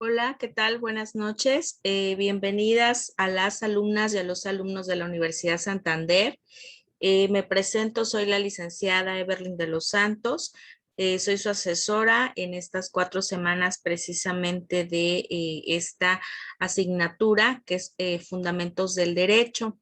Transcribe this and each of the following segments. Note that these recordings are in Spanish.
Hola, ¿qué tal? Buenas noches. Bienvenidas a las alumnas y a los alumnos de la Universidad Santander. Me presento, soy la licenciada Evelyn de los Santos. Soy su asesora en estas 4 semanas precisamente de esta asignatura que es Fundamentos del Derecho.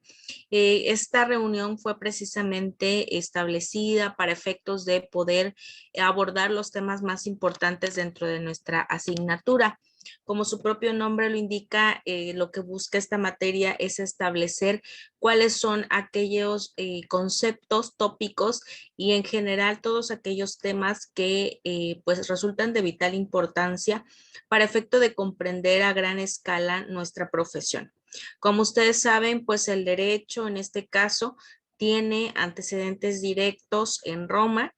Esta reunión fue precisamente establecida para efectos de poder abordar los temas más importantes dentro de nuestra asignatura. Como su propio nombre lo indica, lo que busca esta materia es establecer cuáles son aquellos conceptos, tópicos y en general todos aquellos temas que pues resultan de vital importancia para efecto de comprender a gran escala nuestra profesión. Como ustedes saben, pues el derecho en este caso tiene antecedentes directos en Roma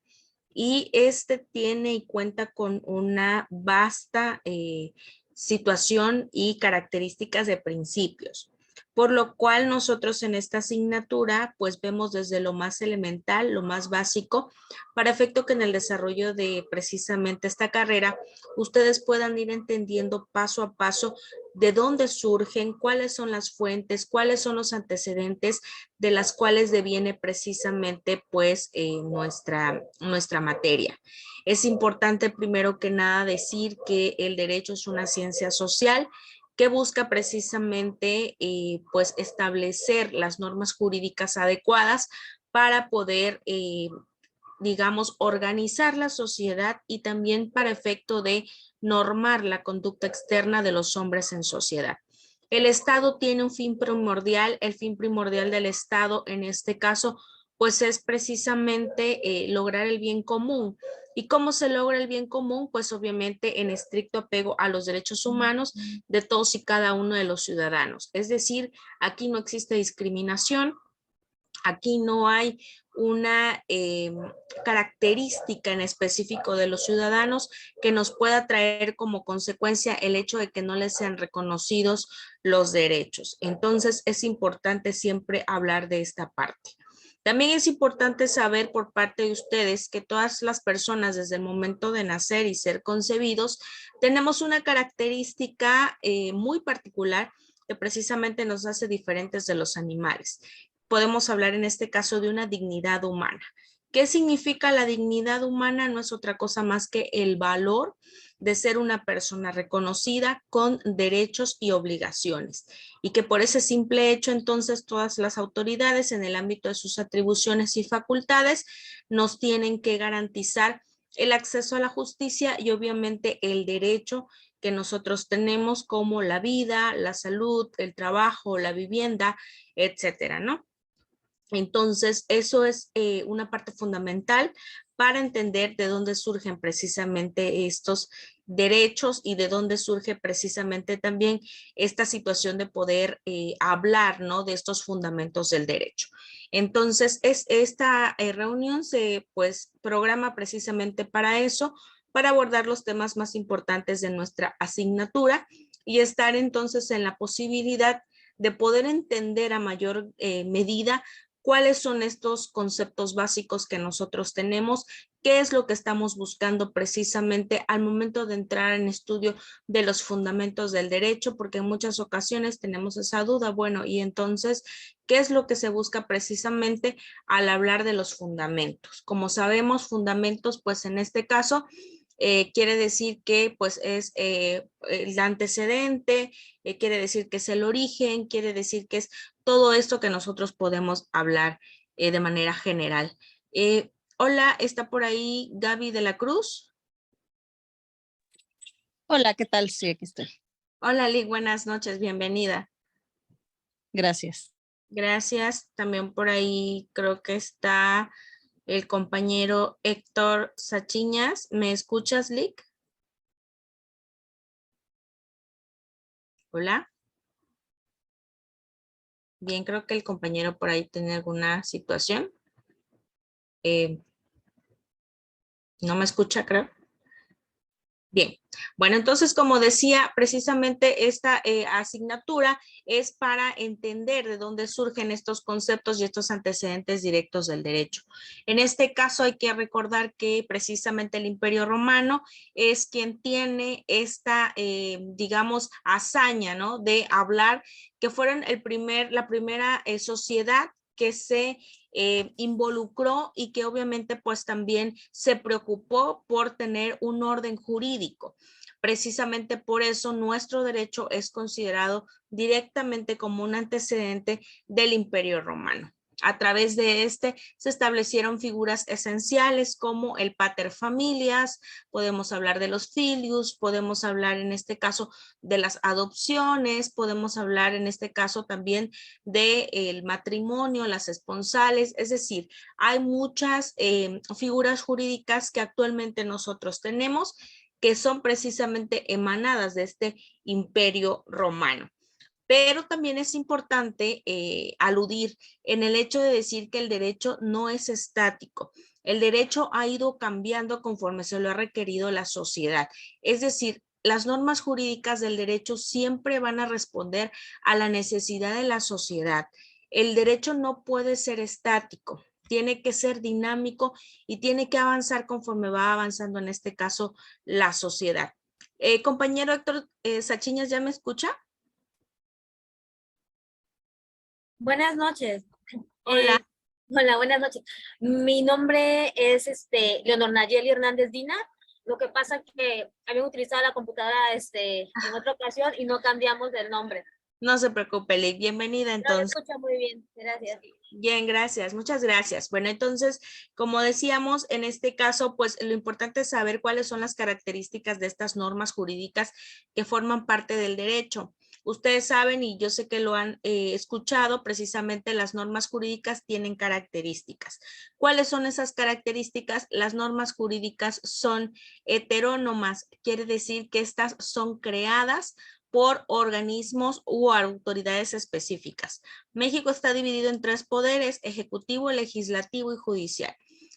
y este tiene y cuenta con una vasta situación y características de principios. Por lo cual nosotros en esta asignatura pues vemos desde lo más elemental, lo más básico, para efecto que en el desarrollo de precisamente esta carrera ustedes puedan ir entendiendo paso a paso de dónde surgen, cuáles son las fuentes, cuáles son los antecedentes de las cuales deviene precisamente pues nuestra materia. Es importante primero que nada decir que el derecho es una ciencia social que busca precisamente pues establecer las normas jurídicas adecuadas para poder digamos, organizar la sociedad y también para efecto de normar la conducta externa de los hombres en sociedad. El Estado tiene un fin primordial, el fin primordial del Estado en este caso, pues es precisamente lograr el bien común. ¿Y cómo se logra el bien común? Pues obviamente en estricto apego a los derechos humanos de todos y cada uno de los ciudadanos. Es decir, aquí no existe discriminación, aquí no hay una característica en específico de los ciudadanos que nos pueda traer como consecuencia el hecho de que no les sean reconocidos los derechos. Entonces es importante siempre hablar de esta parte. También es importante saber por parte de ustedes que todas las personas desde el momento de nacer y ser concebidos tenemos una característica muy particular que precisamente nos hace diferentes de los animales. Podemos hablar en este caso de una dignidad humana. ¿Qué significa la dignidad humana? No es otra cosa más que el valor de ser una persona reconocida con derechos y obligaciones y que por ese simple hecho entonces todas las autoridades en el ámbito de sus atribuciones y facultades nos tienen que garantizar el acceso a la justicia y obviamente el derecho que nosotros tenemos como la vida, la salud, el trabajo, la vivienda, etcétera, ¿no? Entonces, eso es una parte fundamental para entender de dónde surgen precisamente estos derechos y de dónde surge precisamente también esta situación de poder hablar, ¿no? De estos fundamentos del derecho. Entonces, esta reunión se pues programa precisamente para eso, para abordar los temas más importantes de nuestra asignatura y estar entonces en la posibilidad de poder entender a mayor medida cuáles son estos conceptos básicos que nosotros tenemos, qué es lo que estamos buscando precisamente al momento de entrar en estudio de los fundamentos del derecho, porque en muchas ocasiones tenemos esa duda, bueno, y entonces, ¿qué es lo que se busca precisamente al hablar de los fundamentos? Como sabemos, fundamentos, pues en este caso, quiere decir que pues es el antecedente, quiere decir que es el origen, quiere decir que es todo esto que nosotros podemos hablar de manera general. Hola, ¿está por ahí Gaby de la Cruz? Hola, ¿qué tal? Sí, aquí estoy. Hola, Lee, buenas noches, bienvenida. Gracias. Gracias. También por ahí creo que está el compañero Héctor Sachiñas. ¿Me escuchas, Lick? Hola. Bien, creo que el compañero por ahí tiene alguna situación. No me escucha, creo. Bien, bueno, entonces, como decía, precisamente esta asignatura es para entender de dónde surgen estos conceptos y estos antecedentes directos del derecho. En este caso hay que recordar que precisamente el Imperio Romano es quien tiene esta, digamos, hazaña, ¿no? De hablar que fueron la primera sociedad que se involucró y que obviamente pues también se preocupó por tener un orden jurídico. Precisamente por eso nuestro derecho es considerado directamente como un antecedente del Imperio Romano. A través de este se establecieron figuras esenciales como el pater familias, podemos hablar de los filius, podemos hablar en este caso de las adopciones, podemos hablar en este caso también del matrimonio, las esponsales, es decir, hay muchas figuras jurídicas que actualmente nosotros tenemos que son precisamente emanadas de este imperio romano. Pero también es importante aludir en el hecho de decir que el derecho no es estático. El derecho ha ido cambiando conforme se lo ha requerido la sociedad. Es decir, las normas jurídicas del derecho siempre van a responder a la necesidad de la sociedad. El derecho no puede ser estático, tiene que ser dinámico y tiene que avanzar conforme va avanzando, en este caso, la sociedad. Compañero Héctor Sachiñas, ¿ya me escucha? Buenas noches. Hola. Hola, buenas noches. Mi nombre es Leonor Nayeli Hernández Dina. Lo que pasa es que habían utilizado la computadora en otra ocasión y no cambiamos el nombre. No se preocupe, Ley. Bienvenida No, me entonces. escucha muy bien, gracias. Bien, gracias. Muchas gracias. Bueno, entonces, como decíamos, en este caso, pues lo importante es saber cuáles son las características de estas normas jurídicas que forman parte del derecho. Ustedes saben, y yo sé que lo han escuchado, precisamente las normas jurídicas tienen características. ¿Cuáles son esas características? Las normas jurídicas son heterónomas, quiere decir que estas son creadas por organismos u autoridades específicas. México está dividido en tres poderes: ejecutivo, legislativo y judicial.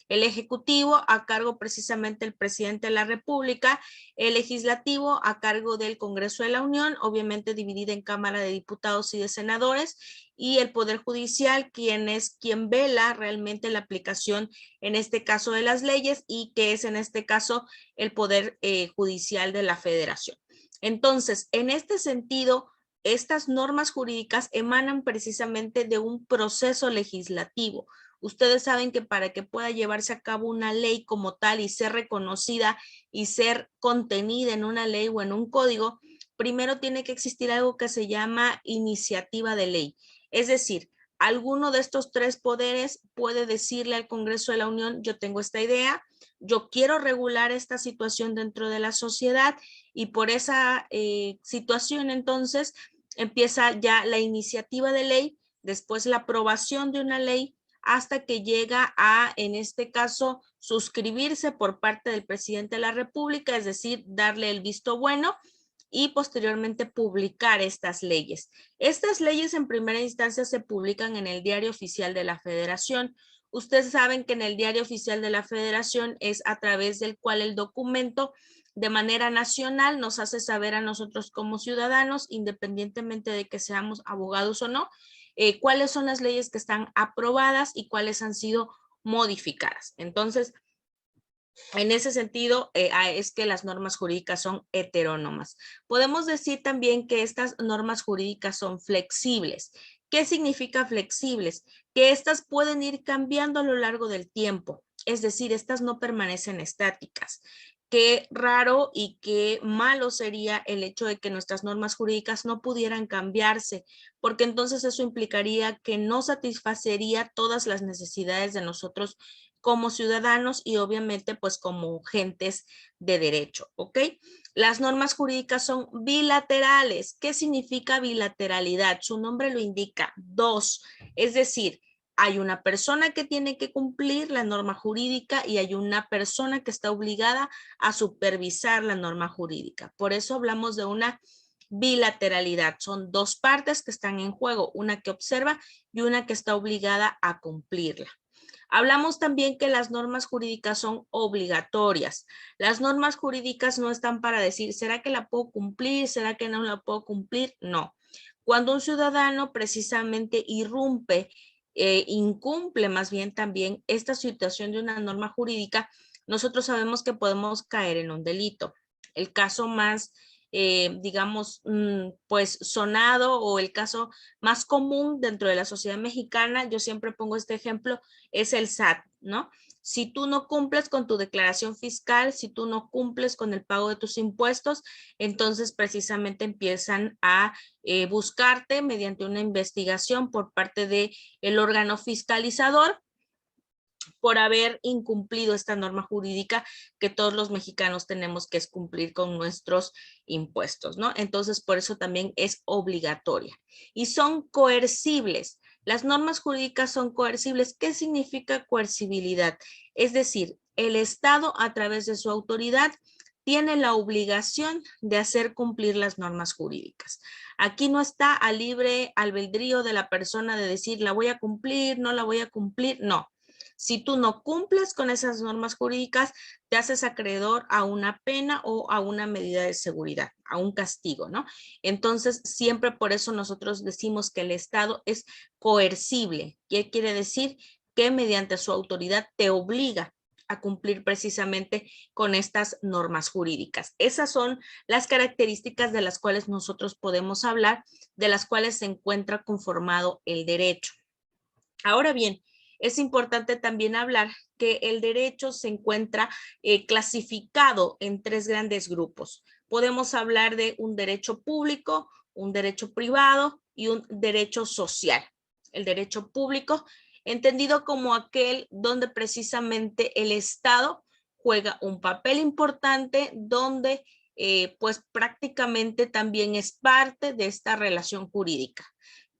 El ejecutivo a cargo precisamente del presidente de la República, el legislativo a cargo del Congreso de la Unión, obviamente dividida en Cámara de Diputados y de Senadores, y el Poder Judicial, quien vela realmente la aplicación, en este caso, de las leyes, y que es en este caso el Poder Judicial de la Federación. Entonces, en este sentido, estas normas jurídicas emanan precisamente de un proceso legislativo. Ustedes saben que para que pueda llevarse a cabo una ley como tal y ser reconocida y ser contenida en una ley o en un código, primero tiene que existir algo que se llama iniciativa de ley. Es decir, alguno de estos tres poderes puede decirle al Congreso de la Unión: yo tengo esta idea, yo quiero regular esta situación dentro de la sociedad, y por esa situación entonces empieza ya la iniciativa de ley, después la aprobación de una ley, hasta que llega a, en este caso, suscribirse por parte del presidente de la República, es decir, darle el visto bueno, y posteriormente publicar estas leyes. Estas leyes en primera instancia se publican en el Diario Oficial de la Federación. Ustedes saben que en el Diario Oficial de la Federación es a través del cual el documento de manera nacional nos hace saber a nosotros como ciudadanos, independientemente de que seamos abogados o no, cuáles son las leyes que están aprobadas y cuáles han sido modificadas. Entonces, en ese sentido, es que las normas jurídicas son heterónomas. Podemos decir también que estas normas jurídicas son flexibles. ¿Qué significa flexibles? Que estas pueden ir cambiando a lo largo del tiempo. Es decir, estas no permanecen estáticas. Qué raro y qué malo sería el hecho de que nuestras normas jurídicas no pudieran cambiarse, porque entonces eso implicaría que no satisfacería todas las necesidades de nosotros como ciudadanos y obviamente pues como gentes de derecho, ¿ok? Las normas jurídicas son bilaterales. ¿Qué significa bilateralidad? Su nombre lo indica, dos, es decir, hay una persona que tiene que cumplir la norma jurídica y hay una persona que está obligada a supervisar la norma jurídica. Por eso hablamos de una bilateralidad. Son dos partes que están en juego, una que observa y una que está obligada a cumplirla. Hablamos también que las normas jurídicas son obligatorias. Las normas jurídicas no están para decir, ¿será que la puedo cumplir? ¿Será que no la puedo cumplir? No. Cuando un ciudadano precisamente incumple más bien también esta situación de una norma jurídica, nosotros sabemos que podemos caer en un delito. El caso más, digamos, pues sonado, o el caso más común dentro de la sociedad mexicana, yo siempre pongo este ejemplo, es el SAT, ¿no? Si tú no cumples con tu declaración fiscal, si tú no cumples con el pago de tus impuestos, entonces precisamente empiezan a buscarte mediante una investigación por parte del órgano fiscalizador por haber incumplido esta norma jurídica que todos los mexicanos tenemos que cumplir con nuestros impuestos, ¿no? Entonces, por eso también es obligatoria. Y son coercibles. Las normas jurídicas son coercibles. ¿Qué significa coercibilidad? Es decir, el Estado, a través de su autoridad, tiene la obligación de hacer cumplir las normas jurídicas. Aquí no está a libre albedrío de la persona de decir, la voy a cumplir, no la voy a cumplir, no. Si tú no cumples con esas normas jurídicas, te haces acreedor a una pena o a una medida de seguridad, a un castigo, ¿no? Entonces, siempre por eso nosotros decimos que el Estado es coercible. ¿Qué quiere decir? Que mediante su autoridad te obliga a cumplir precisamente con estas normas jurídicas. Esas son las características de las cuales nosotros podemos hablar, de las cuales se encuentra conformado el derecho. Ahora bien, es importante también hablar que el derecho se encuentra clasificado en tres grandes grupos. Podemos hablar de un derecho público, un derecho privado y un derecho social. El derecho público, entendido como aquel donde precisamente el Estado juega un papel importante, donde pues prácticamente también es parte de esta relación jurídica.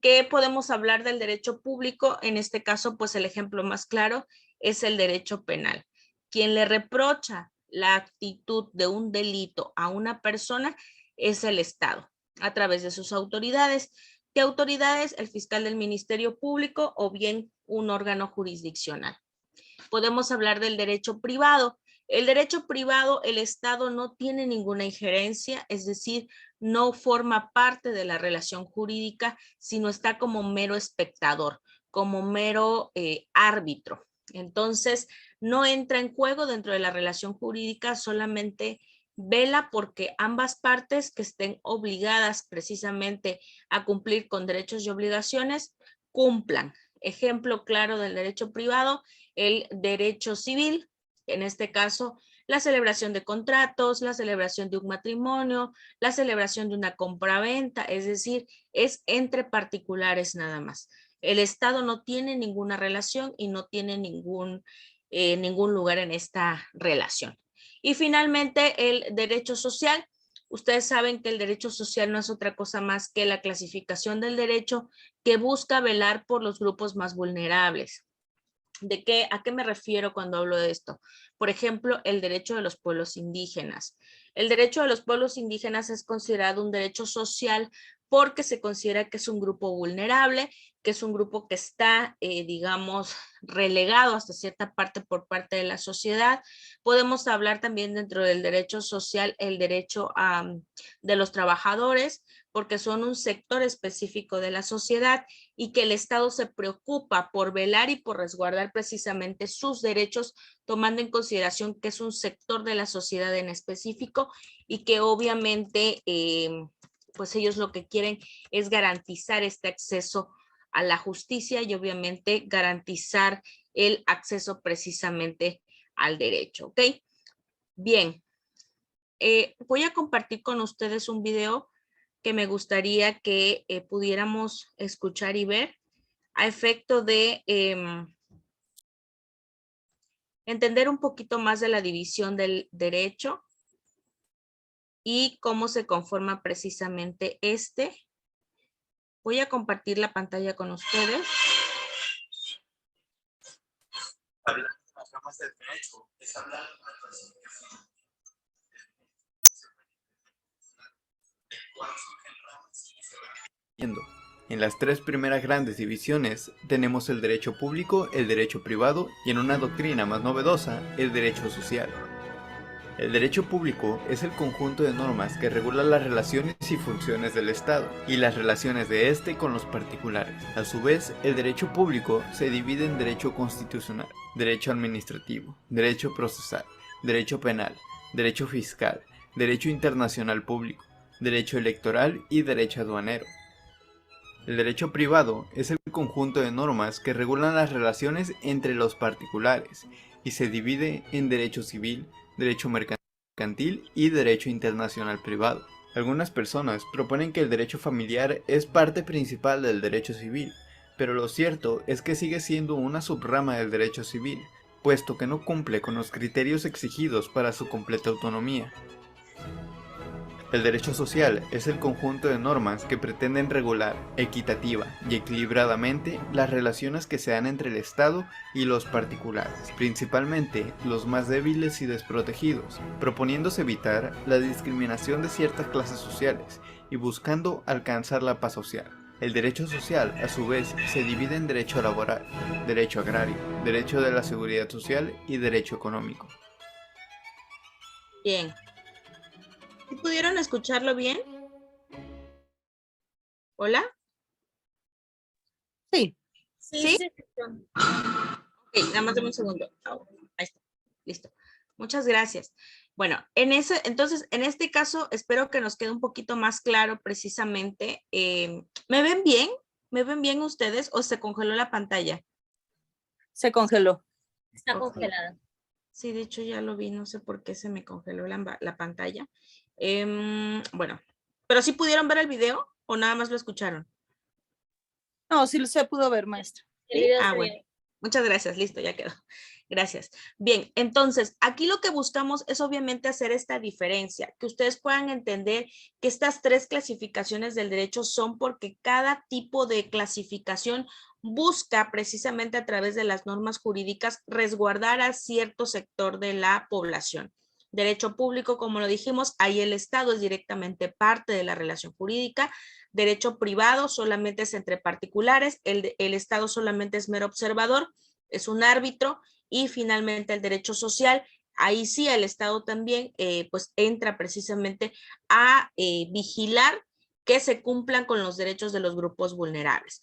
¿Qué podemos hablar del derecho público? En este caso, pues el ejemplo más claro es el derecho penal. Quien le reprocha la actitud de un delito a una persona es el Estado, a través de sus autoridades. ¿Qué autoridades? El fiscal del Ministerio Público o bien un órgano jurisdiccional. Podemos hablar del derecho privado. El derecho privado, el Estado no tiene ninguna injerencia, es decir, no forma parte de la relación jurídica, sino está como mero espectador, como mero árbitro. Entonces, no entra en juego dentro de la relación jurídica, solamente vela porque ambas partes que estén obligadas precisamente a cumplir con derechos y obligaciones, cumplan. Ejemplo claro del derecho privado, el derecho civil, en este caso, la celebración de contratos, la celebración de un matrimonio, la celebración de una compraventa, es decir, es entre particulares nada más. El Estado no tiene ninguna relación y no tiene ningún lugar en esta relación. Y finalmente, el derecho social. Ustedes saben que el derecho social no es otra cosa más que la clasificación del derecho que busca velar por los grupos más vulnerables. ¿A qué me refiero cuando hablo de esto? Por ejemplo, el derecho de los pueblos indígenas. El derecho de los pueblos indígenas es considerado un derecho social porque se considera que es un grupo vulnerable, que es un grupo que está, digamos, relegado hasta cierta parte por parte de la sociedad. Podemos hablar también dentro del derecho social, el derecho de los trabajadores, porque son un sector específico de la sociedad y que el Estado se preocupa por velar y por resguardar precisamente sus derechos, tomando en consideración que es un sector de la sociedad en específico y que obviamente pues ellos lo que quieren es garantizar este acceso a la justicia y obviamente garantizar el acceso precisamente al derecho, ¿ok? Bien, voy a compartir con ustedes un video que me gustaría que pudiéramos escuchar y ver a efecto de entender un poquito más de la división del derecho y cómo se conforma precisamente este. Voy a compartir la pantalla con ustedes. Hablar de las ramas del derecho es hablar de una clasificación. En las tres primeras grandes divisiones tenemos el derecho público, el derecho privado y en una doctrina más novedosa, el derecho social. El derecho público es el conjunto de normas que regula las relaciones y funciones del Estado y las relaciones de éste con los particulares. A su vez, el derecho público se divide en derecho constitucional, derecho administrativo, derecho procesal, derecho penal, derecho fiscal, derecho internacional público, derecho electoral y derecho aduanero. El derecho privado es el conjunto de normas que regulan las relaciones entre los particulares y se divide en derecho civil, derecho mercantil y derecho internacional privado. Algunas personas proponen que el derecho familiar es parte principal del derecho civil, pero lo cierto es que sigue siendo una subrama del derecho civil, puesto que no cumple con los criterios exigidos para su completa autonomía. El derecho social es el conjunto de normas que pretenden regular equitativa y equilibradamente las relaciones que se dan entre el Estado y los particulares, principalmente los más débiles y desprotegidos, proponiéndose evitar la discriminación de ciertas clases sociales y buscando alcanzar la paz social. El derecho social, a su vez, se divide en derecho laboral, derecho agrario, derecho de la seguridad social y derecho económico. Bien. ¿Sí pudieron escucharlo bien? ¿Hola? Sí, ¿Sí? Sí. Ok, nada más dame un segundo. Ahí está. Listo. Muchas gracias. Bueno, entonces, en este caso, espero que nos quede un poquito más claro precisamente. ¿Me ven bien? ¿Me ven bien ustedes o se congeló la pantalla? se congeló. Está Ok. congelada. Sí, de hecho ya lo vi, no sé por qué se me congeló la pantalla. Bueno, ¿pero sí pudieron ver el video o nada más lo escucharon? No, sí se pudo ver, maestra. El ¿Sí? video Ah, se bueno. vio. Muchas gracias, listo, ya quedó. Gracias. Bien, entonces, aquí lo que buscamos es obviamente hacer esta diferencia, que ustedes puedan entender que estas tres clasificaciones del derecho son porque cada tipo de clasificación busca precisamente a través de las normas jurídicas resguardar a cierto sector de la población. Derecho público, como lo dijimos, ahí el Estado es directamente parte de la relación jurídica. Derecho privado solamente es entre particulares, el Estado solamente es mero observador, es un árbitro, y finalmente el derecho social, ahí sí el Estado también pues entra precisamente a vigilar que se cumplan con los derechos de los grupos vulnerables.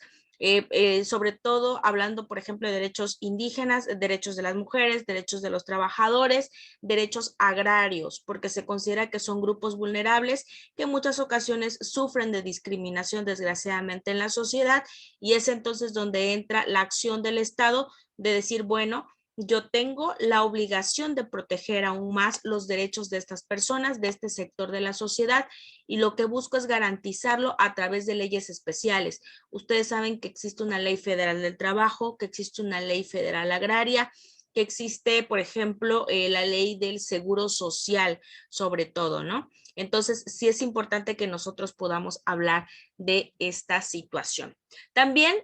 Sobre todo hablando, por ejemplo, de derechos indígenas, derechos de las mujeres, derechos de los trabajadores, derechos agrarios, porque se considera que son grupos vulnerables que en muchas ocasiones sufren de discriminación desgraciadamente en la sociedad, y es entonces donde entra la acción del Estado de decir, bueno, yo tengo la obligación de proteger aún más los derechos de estas personas, de este sector de la sociedad, y lo que busco es garantizarlo a través de leyes especiales. Ustedes saben que existe una ley federal del trabajo, que existe una ley federal agraria, que existe, por ejemplo, la ley del seguro social, sobre todo, ¿no? Entonces, sí es importante que nosotros podamos hablar de esta situación. También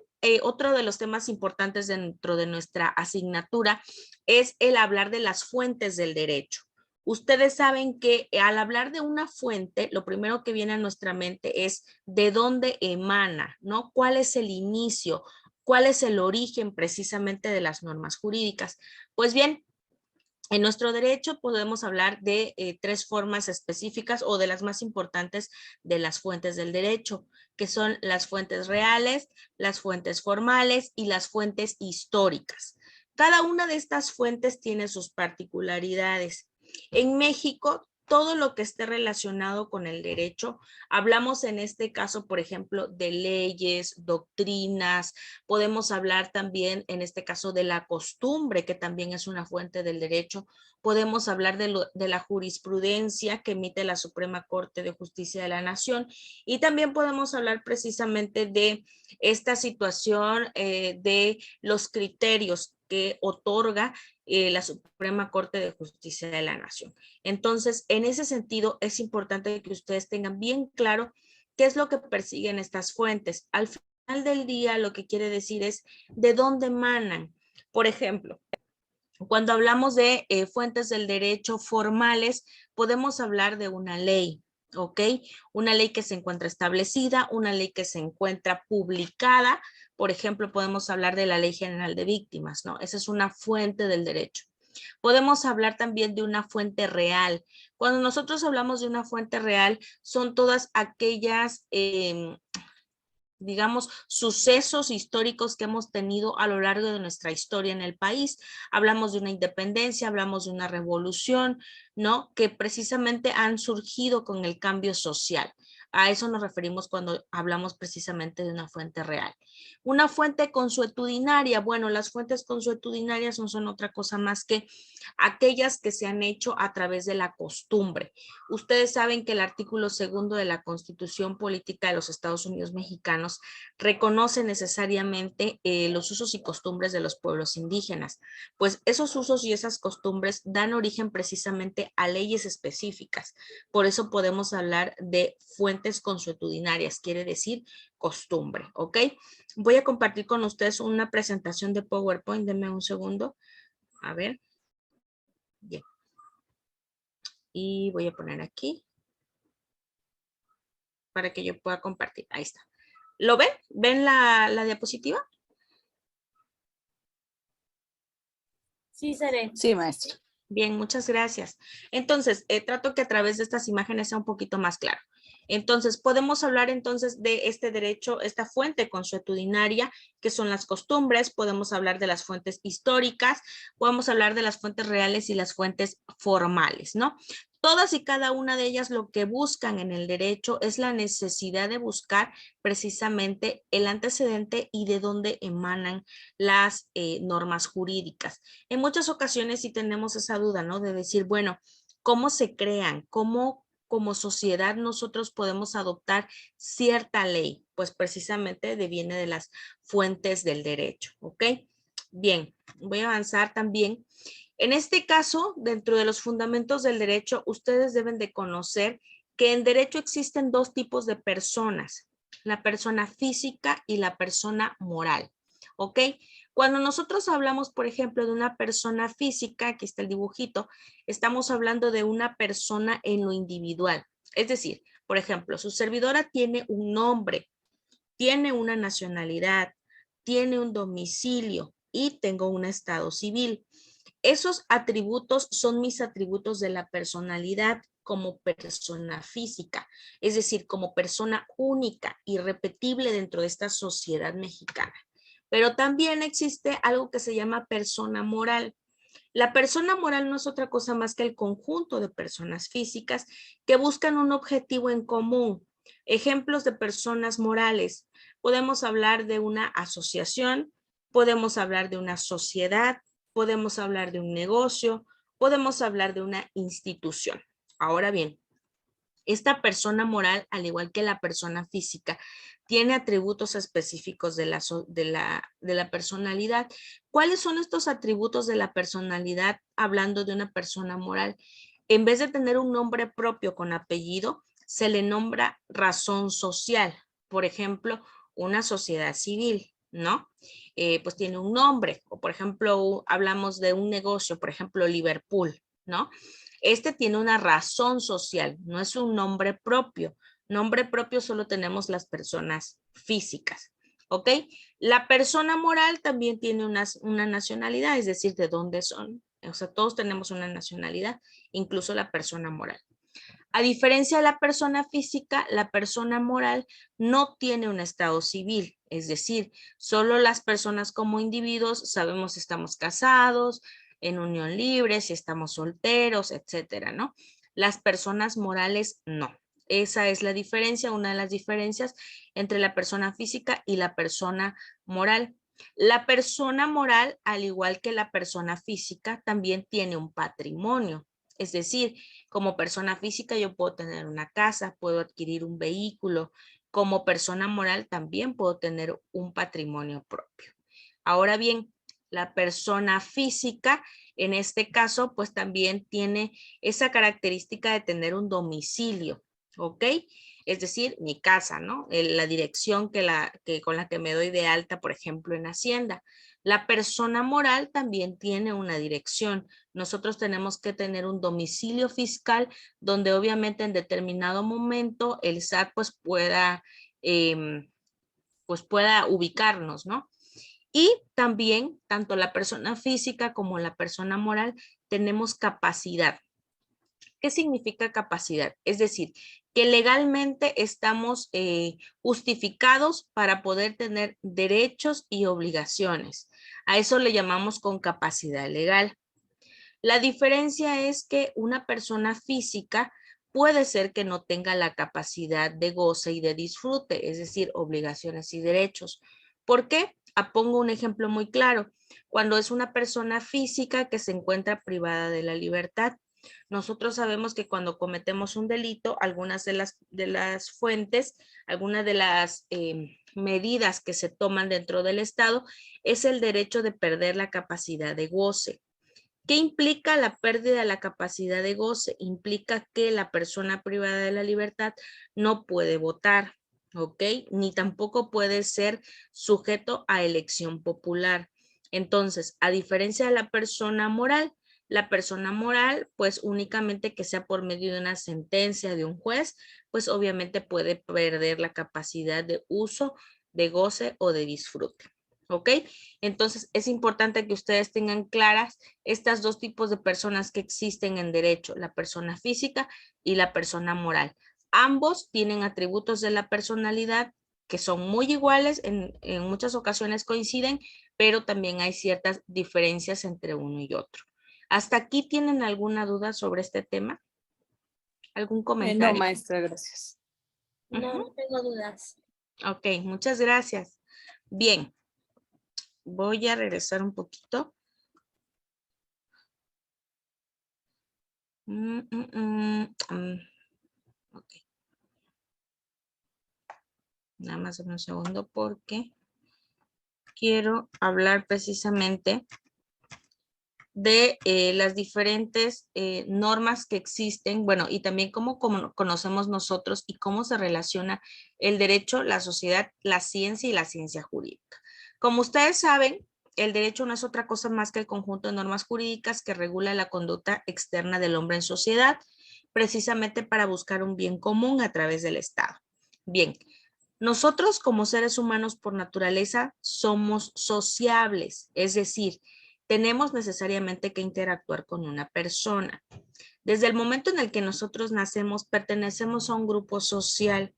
otro de los temas importantes dentro de nuestra asignatura es el hablar de las fuentes del derecho. Ustedes saben que al hablar de una fuente, lo primero que viene a nuestra mente es de dónde emana, ¿no? ¿Cuál es el inicio? ¿Cuál es el origen precisamente de las normas jurídicas? Pues bien, en nuestro derecho podemos hablar de tres formas específicas o de las más importantes de las fuentes del derecho, que son las fuentes reales, las fuentes formales y las fuentes históricas. Cada una de estas fuentes tiene sus particularidades. En México, todo lo que esté relacionado con el derecho, hablamos en este caso, por ejemplo, de leyes, doctrinas, podemos hablar también en este caso de la costumbre, que también es una fuente del derecho, podemos hablar de la jurisprudencia que emite la Suprema Corte de Justicia de la Nación, y también podemos hablar precisamente de esta situación de los criterios que otorga la Suprema Corte de Justicia de la Nación. Entonces, en ese sentido, es importante que ustedes tengan bien claro qué es lo que persiguen estas fuentes. Al final del día, lo que quiere decir es de dónde emanan. Por ejemplo, cuando hablamos de fuentes del derecho formales, podemos hablar de una ley, ¿ok? Una ley que se encuentra establecida, una ley que se encuentra publicada. Por ejemplo, podemos hablar de la Ley General de Víctimas, ¿no? Esa es una fuente del derecho. Podemos hablar también de una fuente real. Cuando nosotros hablamos de una fuente real, son todas aquellas digamos, sucesos históricos que hemos tenido a lo largo de nuestra historia en el país. Hablamos de una independencia, hablamos de una revolución, ¿no? Que precisamente han surgido con el cambio social. A eso nos referimos cuando hablamos precisamente de una fuente real. Una fuente consuetudinaria, bueno, las fuentes consuetudinarias no son otra cosa más que aquellas que se han hecho a través de la costumbre. Ustedes saben que el artículo 2 de la Constitución Política de los Estados Unidos Mexicanos reconoce necesariamente los usos y costumbres de los pueblos indígenas, pues esos usos y esas costumbres dan origen precisamente a leyes específicas. Por eso podemos hablar de fuentes consuetudinarias, quiere decir costumbre, ¿ok? Voy a compartir con ustedes una presentación de PowerPoint, denme un segundo. A ver. Bien. Y voy a poner aquí para que yo pueda compartir. Ahí está. ¿Lo ven? ¿Ven la diapositiva? Sí, se ve. Sí, maestra. Bien, muchas gracias. Entonces, trato que a través de estas imágenes sea un poquito más claro. Entonces, podemos hablar entonces de este derecho, esta fuente consuetudinaria, que son las costumbres, podemos hablar de las fuentes históricas, podemos hablar de las fuentes reales y las fuentes formales, ¿no? Todas y cada una de ellas lo que buscan en el derecho es la necesidad de buscar precisamente el antecedente y de dónde emanan las normas jurídicas. En muchas ocasiones sí tenemos esa duda, ¿no? De decir, bueno, ¿cómo se crean? ¿Cómo como sociedad nosotros podemos adoptar cierta ley? Pues precisamente deviene de las fuentes del derecho, ¿ok? Bien, voy a avanzar también. En este caso, dentro de los fundamentos del derecho, ustedes deben de conocer que en derecho existen dos tipos de personas, la persona física y la persona moral, ¿ok? Cuando nosotros hablamos, por ejemplo, de una persona física, aquí está el dibujito, estamos hablando de una persona en lo individual. Es decir, por ejemplo, su servidora tiene un nombre, tiene una nacionalidad, tiene un domicilio y tengo un estado civil. Esos atributos son mis atributos de la personalidad como persona física, es decir, como persona única, irrepetible dentro de esta sociedad mexicana. Pero también existe algo que se llama persona moral. La persona moral no es otra cosa más que el conjunto de personas físicas que buscan un objetivo en común. Ejemplos de personas morales. Podemos hablar de una asociación, podemos hablar de una sociedad, podemos hablar de un negocio, podemos hablar de una institución. Ahora bien, esta persona moral, al igual que la persona física, tiene atributos específicos de la personalidad. ¿Cuáles son estos atributos de la personalidad hablando de una persona moral? En vez de tener un nombre propio con apellido, se le nombra razón social. Por ejemplo, una sociedad civil, ¿no? Pues tiene un nombre. O por ejemplo, hablamos de un negocio, por ejemplo, Liverpool, ¿no? Este tiene una razón social, no es un nombre propio. Nombre propio solo tenemos las personas físicas, ¿ok? La persona moral también tiene una nacionalidad, es decir, de dónde son. O sea, todos tenemos una nacionalidad, incluso la persona moral. A diferencia de la persona física, la persona moral no tiene un estado civil, es decir, solo las personas como individuos sabemos si estamos casados, en unión libre, si estamos solteros, etcétera, ¿no? Las personas morales no. Esa es la diferencia, una de las diferencias entre la persona física y la persona moral. La persona moral, al igual que la persona física, también tiene un patrimonio. Es decir, como persona física yo puedo tener una casa, puedo adquirir un vehículo. Como persona moral también puedo tener un patrimonio propio. Ahora bien, la persona física, en este caso, pues también tiene esa característica de tener un domicilio, ¿ok? Es decir, mi casa, ¿no? La dirección con la que me doy de alta, por ejemplo, en Hacienda. La persona moral también tiene una dirección. Nosotros tenemos que tener un domicilio fiscal donde obviamente en determinado momento el SAT pues pueda ubicarnos, ¿no? Y también tanto la persona física como la persona moral tenemos capacidad. ¿Qué significa capacidad? Es decir, que legalmente estamos justificados para poder tener derechos y obligaciones. A eso le llamamos con capacidad legal. La diferencia es que una persona física puede ser que no tenga la capacidad de goce y de disfrute, es decir, obligaciones y derechos. ¿Por qué? Pongo un ejemplo muy claro. Cuando es una persona física que se encuentra privada de la libertad, nosotros sabemos que cuando cometemos un delito, algunas de las fuentes, algunas de las medidas que se toman dentro del Estado es el derecho de perder la capacidad de goce. ¿Qué implica la pérdida de la capacidad de goce? Implica que la persona privada de la libertad no puede votar, ¿ok? Ni tampoco puede ser sujeto a elección popular. Entonces, a diferencia de la persona moral, pues únicamente que sea por medio de una sentencia de un juez, pues obviamente puede perder la capacidad de uso, de goce o de disfrute. ¿Ok? Entonces, es importante que ustedes tengan claras estas dos tipos de personas que existen en derecho, la persona física y la persona moral. Ambos tienen atributos de la personalidad que son muy iguales, en muchas ocasiones coinciden, pero también hay ciertas diferencias entre uno y otro. ¿Hasta aquí tienen alguna duda sobre este tema? ¿Algún No, comentario? maestra, gracias. No, no tengo dudas. Ok, muchas gracias. Bien, voy a regresar un poquito. Ok. Nada más un segundo porque quiero hablar precisamente de las diferentes normas que existen, bueno, y también cómo conocemos nosotros y cómo se relaciona el derecho, la sociedad, la ciencia y la ciencia jurídica. Como ustedes saben, el derecho no es otra cosa más que el conjunto de normas jurídicas que regula la conducta externa del hombre en sociedad, precisamente para buscar un bien común a través del Estado. Bien, nosotros como seres humanos por naturaleza somos sociables, es decir, tenemos necesariamente que interactuar con una persona. Desde el momento en el que nosotros nacemos, pertenecemos a un grupo social.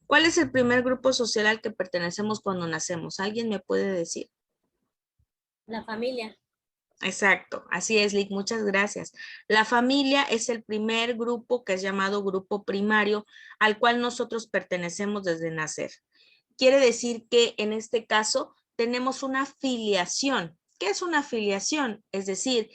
¿Cuál es el primer grupo social al que pertenecemos cuando nacemos? ¿Alguien me puede decir? La familia. Exacto, así es, Lick, muchas gracias. La familia es el primer grupo que es llamado grupo primario al cual nosotros pertenecemos desde nacer. Quiere decir que en este caso tenemos una filiación. ¿Qué es una filiación? Es decir,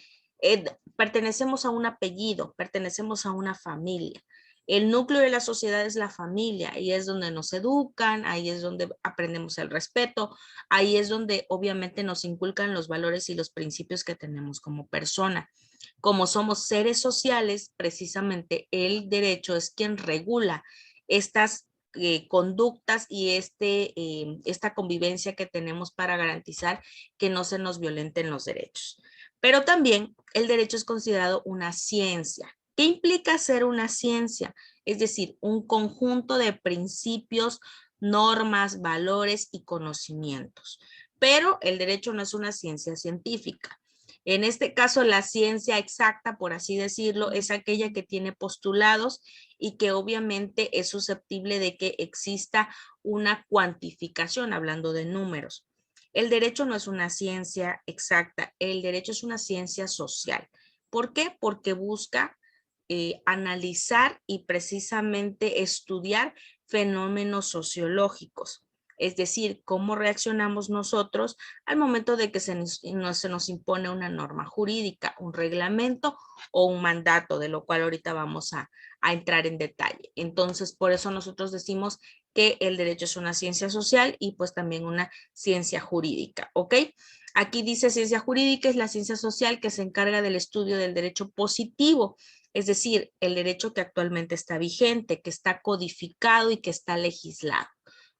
pertenecemos a un apellido, pertenecemos a una familia. El núcleo de la sociedad es la familia, ahí es donde nos educan, ahí es donde aprendemos el respeto, ahí es donde obviamente nos inculcan los valores y los principios que tenemos como persona. Como somos seres sociales, precisamente el derecho es quien regula estas conductas y esta convivencia que tenemos para garantizar que no se nos violenten los derechos. Pero también el derecho es considerado una ciencia. ¿Qué implica ser una ciencia? Es decir, un conjunto de principios, normas, valores y conocimientos. Pero el derecho no es una ciencia científica. En este caso, la ciencia exacta, por así decirlo, es aquella que tiene postulados y que obviamente es susceptible de que exista una cuantificación, hablando de números. El derecho no es una ciencia exacta, el derecho es una ciencia social. ¿Por qué? Porque busca analizar y precisamente estudiar fenómenos sociológicos. Es decir, cómo reaccionamos nosotros al momento de que se nos impone una norma jurídica, un reglamento o un mandato, de lo cual ahorita vamos a entrar en detalle. Entonces, por eso nosotros decimos que el derecho es una ciencia social y pues también una ciencia jurídica, ¿ok? Aquí dice ciencia jurídica es la ciencia social que se encarga del estudio del derecho positivo, es decir, el derecho que actualmente está vigente, que está codificado y que está legislado.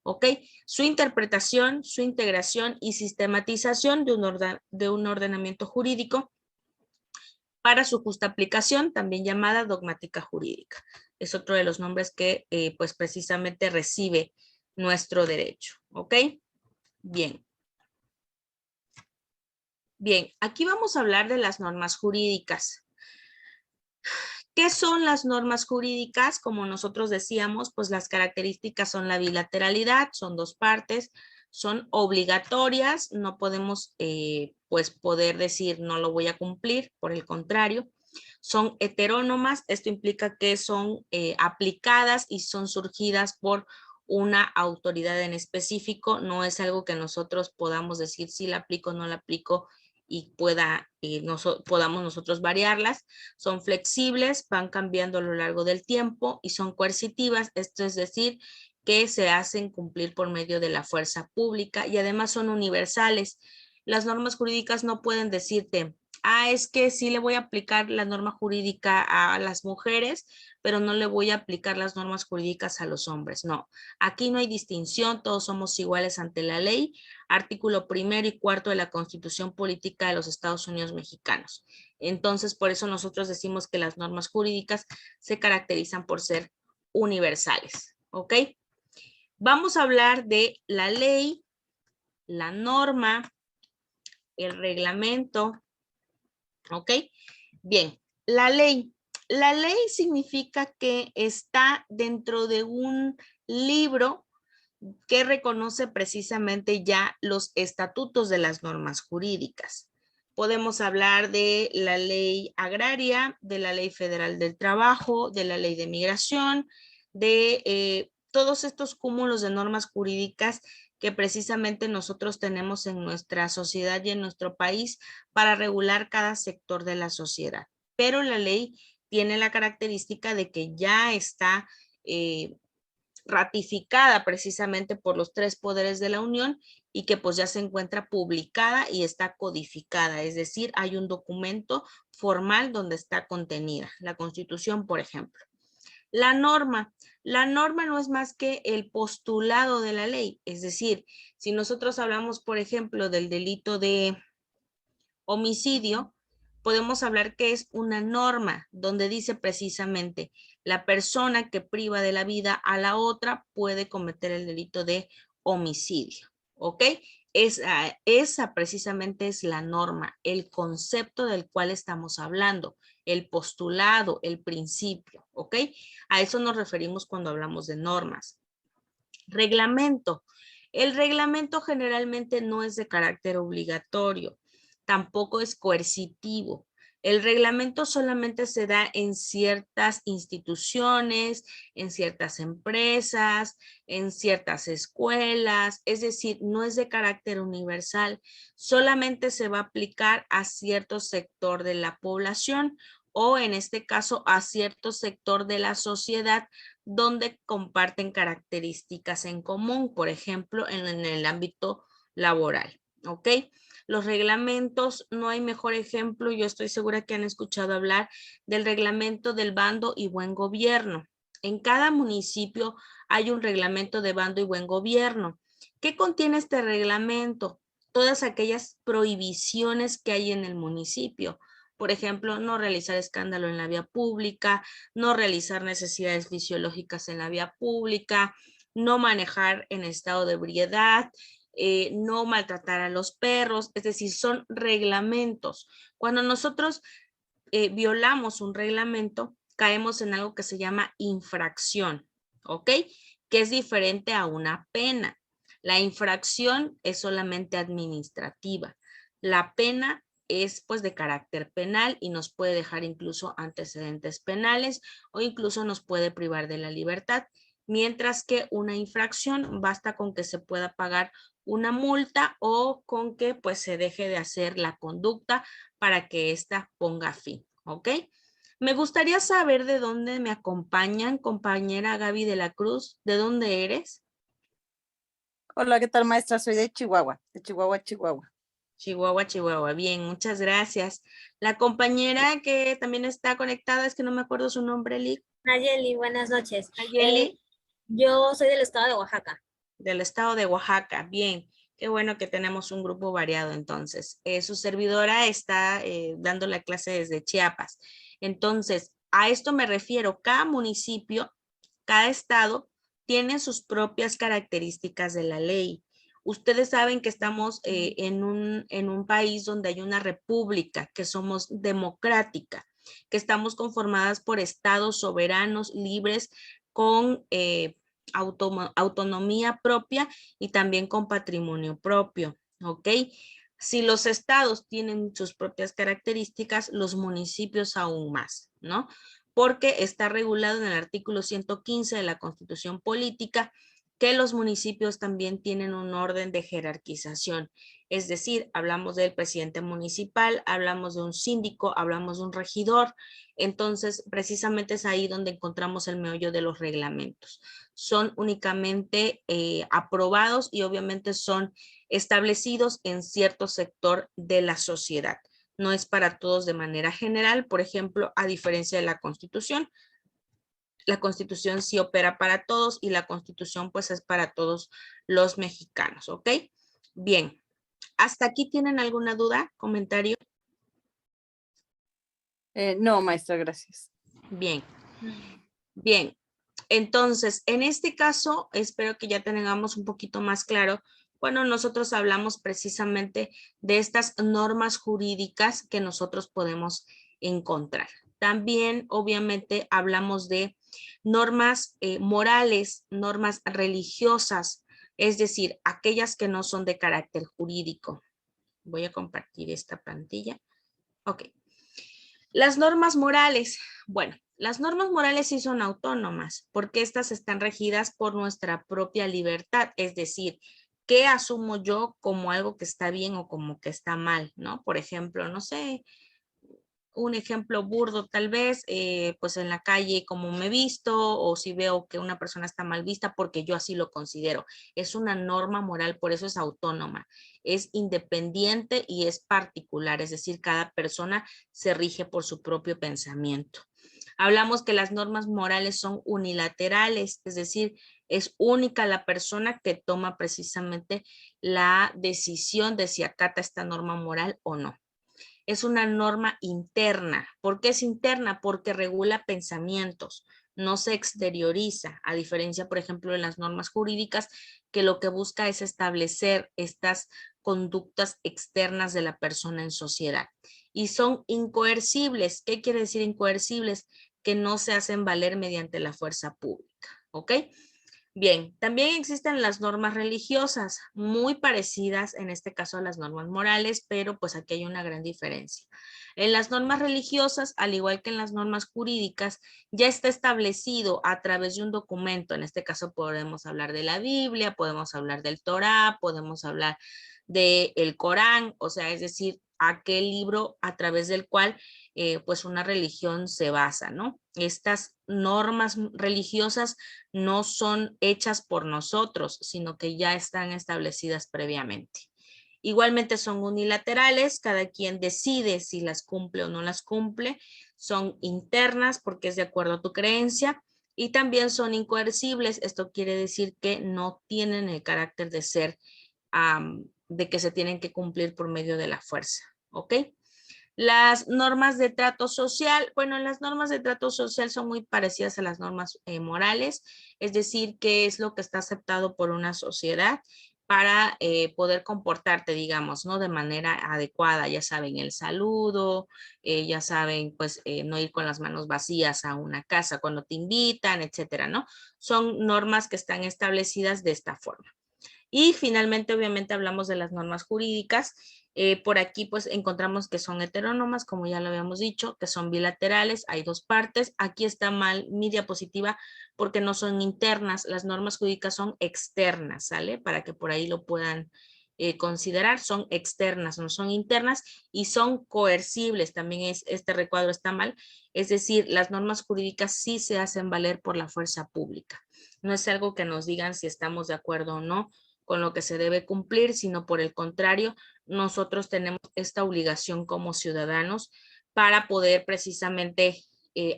¿Ok? Su interpretación, su integración y sistematización de un ordenamiento jurídico para su justa aplicación, también llamada dogmática jurídica. Es otro de los nombres que pues precisamente recibe nuestro derecho. ¿Ok? Bien. Bien, aquí vamos a hablar de las normas jurídicas. ¿Qué son las normas jurídicas? Como nosotros decíamos, pues las características son la bilateralidad, son dos partes, son obligatorias, no podemos pues poder decir no lo voy a cumplir, por el contrario. Son heterónomas, esto implica que son aplicadas y son surgidas por una autoridad en específico, no es algo que nosotros podamos decir si la aplico o no la aplico y podamos nosotros variarlas. Son flexibles, van cambiando a lo largo del tiempo y son coercitivas, esto es decir, que se hacen cumplir por medio de la fuerza pública y además son universales. Las normas jurídicas no pueden decirte, es que sí le voy a aplicar la norma jurídica a las mujeres, pero no le voy a aplicar las normas jurídicas a los hombres. No, aquí no hay distinción, todos somos iguales ante la ley. Artículo 1 y 4 de la Constitución Política de los Estados Unidos Mexicanos. Entonces, por eso nosotros decimos que las normas jurídicas se caracterizan por ser universales. ¿Ok? Vamos a hablar de la ley, la norma, el reglamento. ¿Ok? Bien, la ley. La ley significa que está dentro de un libro que reconoce precisamente ya los estatutos de las normas jurídicas. Podemos hablar de la ley agraria, de la ley federal del trabajo, de la ley de migración, de todos estos cúmulos de normas jurídicas que precisamente nosotros tenemos en nuestra sociedad y en nuestro país para regular cada sector de la sociedad. Pero la ley tiene la característica de que ya está ratificada precisamente por los tres poderes de la Unión y que pues ya se encuentra publicada y está codificada, es decir, hay un documento formal donde está contenida, la Constitución, por ejemplo. La norma no es más que el postulado de la ley, es decir, si nosotros hablamos, por ejemplo, del delito de homicidio, podemos hablar que es una norma donde dice precisamente la persona que priva de la vida a la otra puede cometer el delito de homicidio, ¿ok? Esa precisamente es la norma, el concepto del cual estamos hablando, el postulado, el principio, ¿ok? A eso nos referimos cuando hablamos de normas. Reglamento. El reglamento generalmente no es de carácter obligatorio, tampoco es coercitivo. El reglamento solamente se da en ciertas instituciones, en ciertas empresas, en ciertas escuelas, es decir, no es de carácter universal, solamente se va a aplicar a cierto sector de la población o en este caso a cierto sector de la sociedad donde comparten características en común, por ejemplo, en el ámbito laboral, ¿ok? Los reglamentos, no hay mejor ejemplo, yo estoy segura que han escuchado hablar del reglamento del bando y buen gobierno. En cada municipio hay un reglamento de bando y buen gobierno. ¿Qué contiene este reglamento? Todas aquellas prohibiciones que hay en el municipio. Por ejemplo, no realizar escándalo en la vía pública, no realizar necesidades fisiológicas en la vía pública, no manejar en estado de ebriedad, no maltratar a los perros, es decir, son reglamentos. Cuando nosotros violamos un reglamento, caemos en algo que se llama infracción, ¿ok? Que es diferente a una pena. La infracción es solamente administrativa. La pena es pues de carácter penal y nos puede dejar incluso antecedentes penales o incluso nos puede privar de la libertad, mientras que una infracción basta con que se pueda pagar una multa o con que pues se deje de hacer la conducta para que ésta ponga fin, ¿ok? Me gustaría saber de dónde me acompañan, compañera Gaby de la Cruz, ¿de dónde eres? Hola, ¿qué tal, maestra? Soy de Chihuahua, Chihuahua. Chihuahua, Chihuahua. Bien, muchas gracias. La compañera que también está conectada, es que no me acuerdo su nombre, Lick. Nayeli, buenas noches. Nayeli, Yo soy del estado de Oaxaca. del estado de Oaxaca. Bien, qué bueno que tenemos un grupo variado entonces. Su servidora está dando la clase desde Chiapas. Entonces, a esto me refiero, cada municipio, cada estado tiene sus propias características de la ley. Ustedes saben que estamos en un país donde hay una república, que somos democrática, que estamos conformadas por estados soberanos, libres, con autonomía propia y también con patrimonio propio, ¿ok? Si los estados tienen sus propias características, los municipios aún más, ¿no? Porque está regulado en el artículo 115 de la Constitución Política que los municipios también tienen un orden de jerarquización. Es decir, hablamos del presidente municipal, hablamos de un síndico, hablamos de un regidor. Entonces, precisamente es ahí donde encontramos el meollo de los reglamentos. Son únicamente aprobados y obviamente son establecidos en cierto sector de la sociedad. No es para todos de manera general, por ejemplo, a diferencia de la Constitución. La Constitución sí opera para todos y la Constitución pues es para todos los mexicanos, ¿ok? Bien, ¿hasta aquí tienen alguna duda, comentario? No, maestra, gracias. Bien, bien. Entonces, en este caso, espero que ya tengamos un poquito más claro cuando nosotros hablamos precisamente de estas normas jurídicas que nosotros podemos encontrar. También, obviamente, hablamos de normas morales, normas religiosas, es decir, aquellas que no son de carácter jurídico. Voy a compartir esta pantalla. Ok. Las normas morales. Bueno, las normas morales sí son autónomas porque estas están regidas por nuestra propia libertad, es decir, ¿qué asumo yo como algo que está bien o como que está mal, ¿no? Por ejemplo, no sé, un ejemplo burdo tal vez, pues en la calle como me visto o si veo que una persona está mal vista porque yo así lo considero. Es una norma moral, por eso es autónoma, es independiente y es particular, es decir, cada persona se rige por su propio pensamiento. Hablamos que las normas morales son unilaterales, es decir, es única la persona que toma precisamente la decisión de si acata esta norma moral o no. Es una norma interna. ¿Por qué es interna? Porque regula pensamientos, no se exterioriza, a diferencia, por ejemplo, de las normas jurídicas, que lo que busca es establecer estas conductas externas de la persona en sociedad. Y son incoercibles. ¿Qué quiere decir incoercibles? Que no se hacen valer mediante la fuerza pública, ¿ok? Bien, también existen las normas religiosas, muy parecidas en este caso a las normas morales, pero pues aquí hay una gran diferencia. En las normas religiosas, al igual que en las normas jurídicas, ya está establecido a través de un documento, en este caso podemos hablar de la Biblia, podemos hablar del Torá, podemos hablar del Corán, o sea, es decir, aquel libro a través del cual pues una religión se basa, ¿no? Estas normas religiosas no son hechas por nosotros, sino que ya están establecidas previamente. Igualmente son unilaterales, cada quien decide si las cumple o no las cumple, son internas porque es de acuerdo a tu creencia y también son incoercibles, esto quiere decir que no tienen el carácter de ser, de que se tienen que cumplir por medio de la fuerza, ¿ok? Las normas de trato social, bueno, las normas de trato social son muy parecidas a las normas morales, es decir, qué es lo que está aceptado por una sociedad para poder comportarte, digamos, ¿no? De manera adecuada, ya saben, el saludo, ya saben, pues, no ir con las manos vacías a una casa cuando te invitan, etcétera, ¿no? Son normas que están establecidas de esta forma. Y finalmente, obviamente, hablamos de las normas jurídicas. Por aquí, pues, encontramos que son heterónomas, como ya lo habíamos dicho, que son bilaterales, hay dos partes. Aquí está mal mi diapositiva porque no son internas, las normas jurídicas son externas, ¿sale? Para que por ahí lo puedan considerar, son externas, no son internas y son coercibles. También este recuadro está mal, es decir, las normas jurídicas sí se hacen valer por la fuerza pública. No es algo que nos digan si estamos de acuerdo o no con lo que se debe cumplir, sino por el contrario, nosotros tenemos esta obligación como ciudadanos para poder precisamente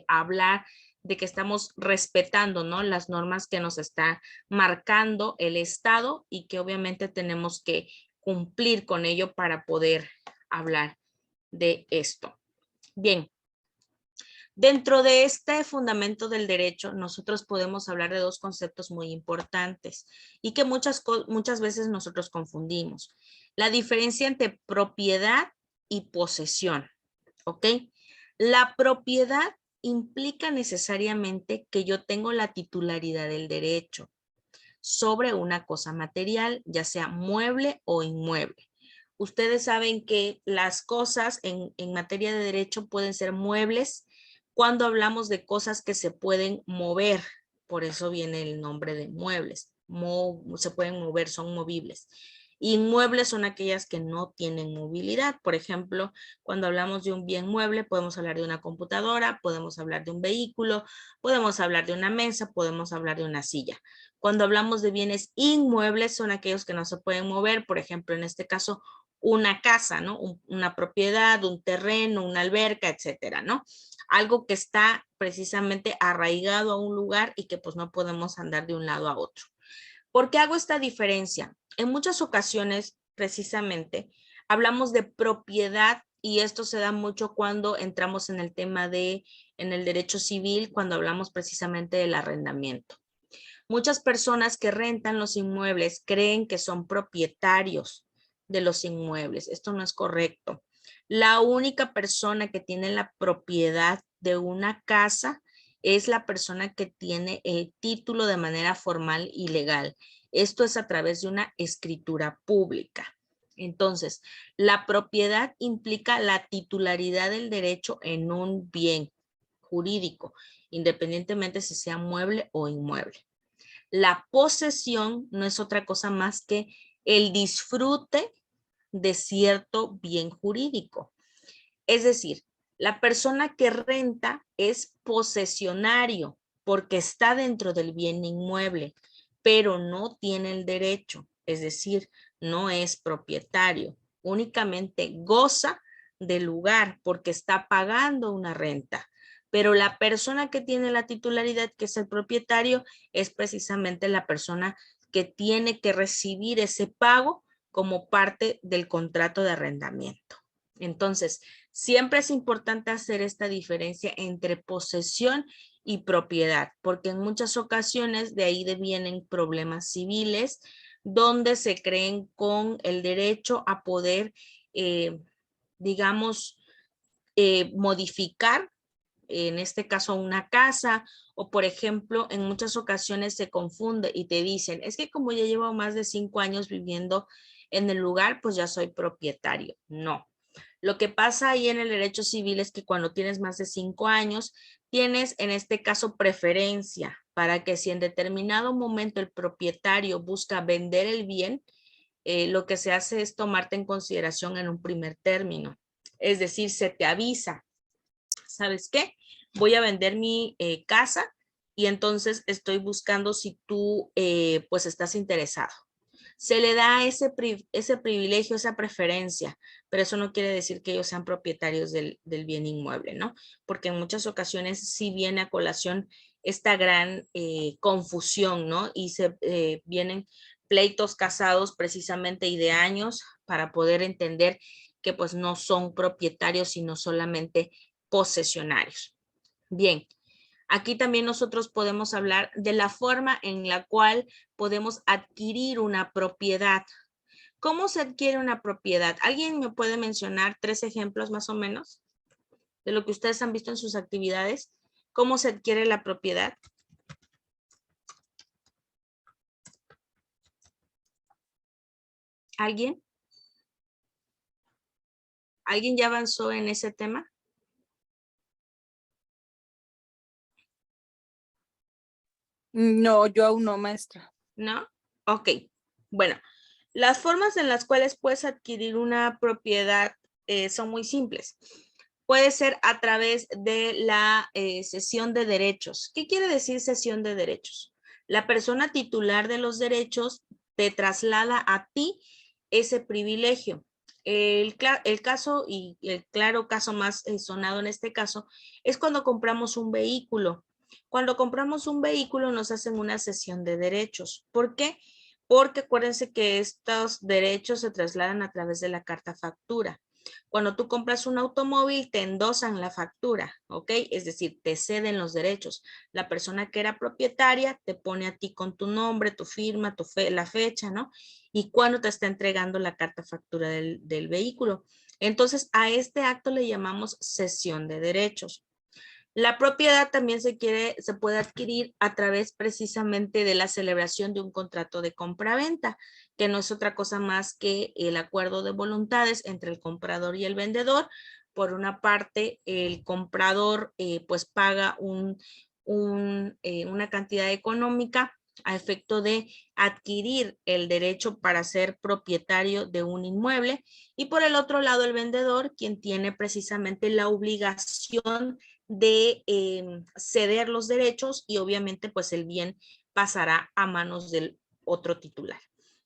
hablar de que estamos respetando, ¿no?, las normas que nos está marcando el Estado y que obviamente tenemos que cumplir con ello para poder hablar de esto. Bien. Dentro de este fundamento del derecho, nosotros podemos hablar de dos conceptos muy importantes y que muchas veces nosotros confundimos. La diferencia entre propiedad y posesión, ¿ok? La propiedad implica necesariamente que yo tengo la titularidad del derecho sobre una cosa material, ya sea mueble o inmueble. Ustedes saben que las cosas en materia de derecho pueden ser muebles cuando hablamos de cosas que se pueden mover. Por eso viene el nombre de muebles. Se pueden mover, son movibles. Inmuebles son aquellas que no tienen movilidad. Por ejemplo, cuando hablamos de un bien mueble, podemos hablar de una computadora, podemos hablar de un vehículo, podemos hablar de una mesa, podemos hablar de una silla. Cuando hablamos de bienes inmuebles, son aquellos que no se pueden mover. Por ejemplo, en este caso, una casa, ¿no? Una propiedad, un terreno, una alberca, etcétera, ¿no? Algo que está precisamente arraigado a un lugar y que pues no podemos andar de un lado a otro. ¿Por qué hago esta diferencia? En muchas ocasiones, precisamente, hablamos de propiedad y esto se da mucho cuando entramos en el tema en el derecho civil, cuando hablamos precisamente del arrendamiento. Muchas personas que rentan los inmuebles creen que son propietarios de los inmuebles. Esto no es correcto. La única persona que tiene la propiedad de una casa es la persona que tiene el título de manera formal y legal. Esto es a través de una escritura pública. Entonces, la propiedad implica la titularidad del derecho en un bien jurídico, independientemente si sea mueble o inmueble. La posesión no es otra cosa más que el disfrute de cierto bien jurídico. Es decir, la persona que renta es posesionario porque está dentro del bien inmueble, pero no tiene el derecho, es decir, no es propietario, únicamente goza del lugar porque está pagando una renta. Pero la persona que tiene la titularidad, que es el propietario, es precisamente la persona que tiene que recibir ese pago como parte del contrato de arrendamiento. Entonces, siempre es importante hacer esta diferencia entre posesión y propiedad, porque en muchas ocasiones de ahí vienen problemas civiles donde se creen con el derecho a poder, digamos, modificar, en este caso una casa, o por ejemplo, en muchas ocasiones se confunde y te dicen, es que como ya llevo más de 5 años viviendo en el lugar, pues ya soy propietario. No. Lo que pasa ahí en el derecho civil es que cuando tienes más de 5 años, tienes en este caso preferencia para que si en determinado momento el propietario busca vender el bien, lo que se hace es tomarte en consideración en un primer término. Es decir, se te avisa, ¿sabes qué? Voy a vender mi casa y entonces estoy buscando si tú pues estás interesado. Se le da ese privilegio, esa preferencia, pero eso no quiere decir que ellos sean propietarios del bien inmueble, ¿no? Porque en muchas ocasiones sí viene a colación esta gran confusión, ¿no? Y vienen pleitos casados precisamente y de años para poder entender que pues no son propietarios, sino solamente posesionarios. Bien. Aquí también nosotros podemos hablar de la forma en la cual podemos adquirir una propiedad. ¿Cómo se adquiere una propiedad? ¿Alguien me puede mencionar 3 ejemplos más o menos de lo que ustedes han visto en sus actividades? ¿Cómo se adquiere la propiedad? ¿Alguien? ¿Alguien ya avanzó en ese tema? No, yo aún no, maestra. ¿No? Ok. Bueno, las formas en las cuales puedes adquirir una propiedad son muy simples. Puede ser a través de la cesión de derechos. ¿Qué quiere decir cesión de derechos? La persona titular de los derechos te traslada a ti ese privilegio. El caso y el claro caso más sonado en este caso es cuando compramos un vehículo. Cuando compramos un vehículo nos hacen una cesión de derechos. ¿Por qué? Porque acuérdense que estos derechos se trasladan a través de la carta factura. Cuando tú compras un automóvil, te endosan la factura, ¿ok? Es decir, te ceden los derechos. La persona que era propietaria te pone a ti con tu nombre, tu firma, la fecha, ¿no? Y cuando te está entregando la carta factura del vehículo. Entonces, a este acto le llamamos cesión de derechos. La propiedad también se puede adquirir a través precisamente de la celebración de un contrato de compraventa, que no es otra cosa más que el acuerdo de voluntades entre el comprador y el vendedor. Por una parte, el comprador pues paga una cantidad económica a efecto de adquirir el derecho para ser propietario de un inmueble, y por el otro lado el vendedor, quien tiene precisamente la obligación de ceder los derechos, y obviamente pues el bien pasará a manos del otro titular.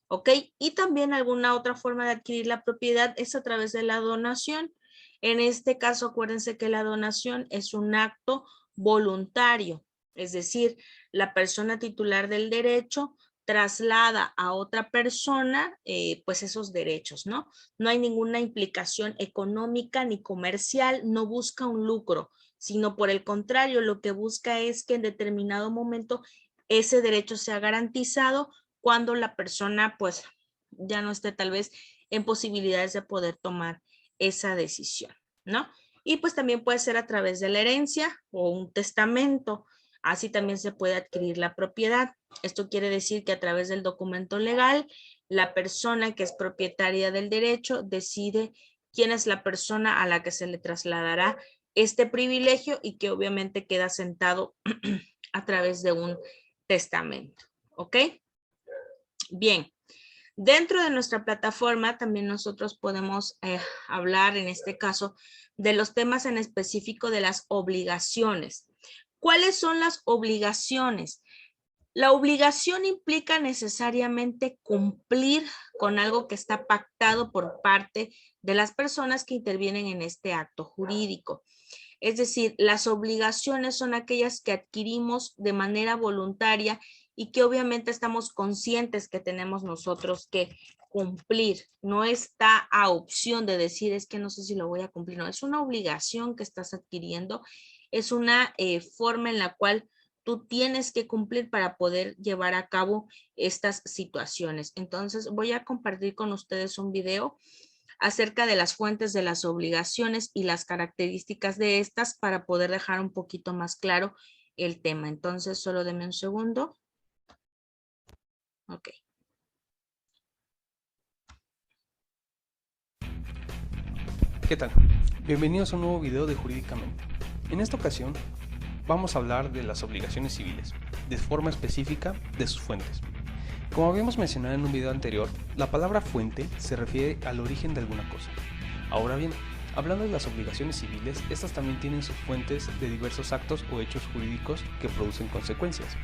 ¿Ok? Y también alguna otra forma de adquirir la propiedad es a través de la donación. En este caso, acuérdense que la donación es un acto voluntario, es decir, la persona titular del derecho traslada a otra persona pues esos derechos, ¿no? No hay ninguna implicación económica ni comercial, no busca un lucro, sino por el contrario, lo que busca es que en determinado momento ese derecho sea garantizado cuando la persona pues ya no esté tal vez en posibilidades de poder tomar esa decisión, ¿no? Y pues también puede ser a través de la herencia o un testamento. Así también se puede adquirir la propiedad. Esto quiere decir que a través del documento legal, la persona que es propietaria del derecho decide quién es la persona a la que se le trasladará este privilegio, y que obviamente queda sentado a través de un testamento. ¿Ok? Bien. Dentro de nuestra plataforma también nosotros podemos hablar en este caso de los temas en específico de las obligaciones. ¿Cuáles son las obligaciones? La obligación implica necesariamente cumplir con algo que está pactado por parte de las personas que intervienen en este acto jurídico. Es decir, las obligaciones son aquellas que adquirimos de manera voluntaria y que obviamente estamos conscientes que tenemos nosotros que cumplir. No está a opción de decir, es que no sé si lo voy a cumplir. No, es una obligación que estás adquiriendo. Es una forma en la cual tú tienes que cumplir para poder llevar a cabo estas situaciones. Entonces voy a compartir con ustedes un video acerca de las fuentes de las obligaciones y las características de estas para poder dejar un poquito más claro el tema. Entonces solo denme un segundo. Ok. ¿Qué tal? Bienvenidos a un nuevo video de Jurídicamente. En esta ocasión vamos a hablar de las obligaciones civiles, de forma específica de sus fuentes. Como habíamos mencionado en un video anterior, la palabra fuente se refiere al origen de alguna cosa. Ahora bien, hablando de las obligaciones civiles, estas también tienen sus fuentes de diversos actos o hechos jurídicos que producen consecuencias.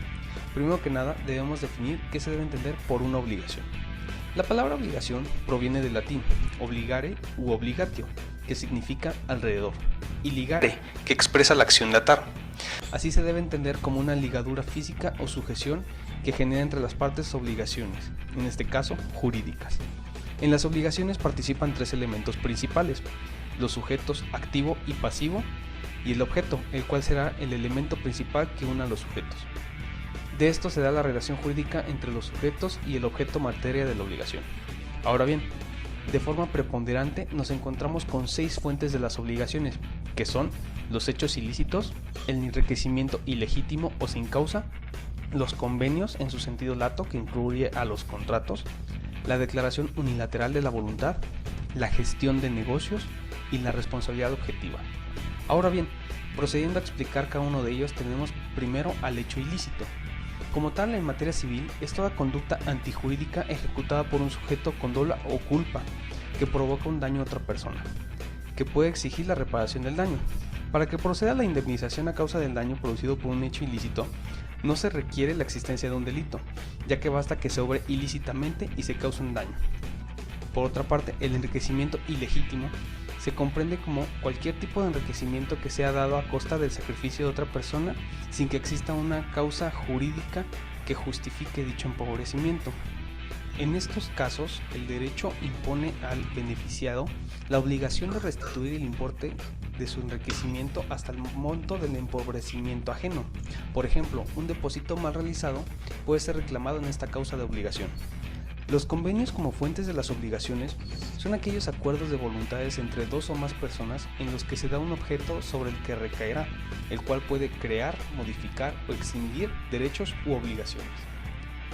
Primero que nada, debemos definir qué se debe entender por una obligación. La palabra obligación proviene del latín obligare u obligatio, que significa alrededor, y ligare, que expresa la acción de atar. Así se debe entender como una ligadura física o sujeción que genera entre las partes obligaciones, en este caso jurídicas. En las obligaciones participan tres elementos principales: los sujetos activo y pasivo, y el objeto, el cual será el elemento principal que una a los sujetos. De esto se da la relación jurídica entre los sujetos y el objeto materia de la obligación. Ahora bien, de forma preponderante nos encontramos con 6 fuentes de las obligaciones, que son los hechos ilícitos, el enriquecimiento ilegítimo o sin causa, los convenios en su sentido lato, que incluye a los contratos, la declaración unilateral de la voluntad, la gestión de negocios y la responsabilidad objetiva. Ahora bien, procediendo a explicar cada uno de ellos, tenemos primero al hecho ilícito. Como tal, en materia civil, es toda conducta antijurídica ejecutada por un sujeto con dolo o culpa que provoca un daño a otra persona, que puede exigir la reparación del daño. Para que proceda la indemnización a causa del daño producido por un hecho ilícito, no se requiere la existencia de un delito, ya que basta que se obre ilícitamente y se cause un daño. Por otra parte, el enriquecimiento ilegítimo se comprende como cualquier tipo de enriquecimiento que sea dado a costa del sacrificio de otra persona sin que exista una causa jurídica que justifique dicho empobrecimiento. En estos casos, el derecho impone al beneficiado la obligación de restituir el importe de su enriquecimiento hasta el monto del empobrecimiento ajeno. Por ejemplo, un depósito mal realizado puede ser reclamado en esta causa de obligación. Los convenios como fuentes de las obligaciones son aquellos acuerdos de voluntades entre dos o más personas en los que se da un objeto sobre el que recaerá, el cual puede crear, modificar o extinguir derechos u obligaciones.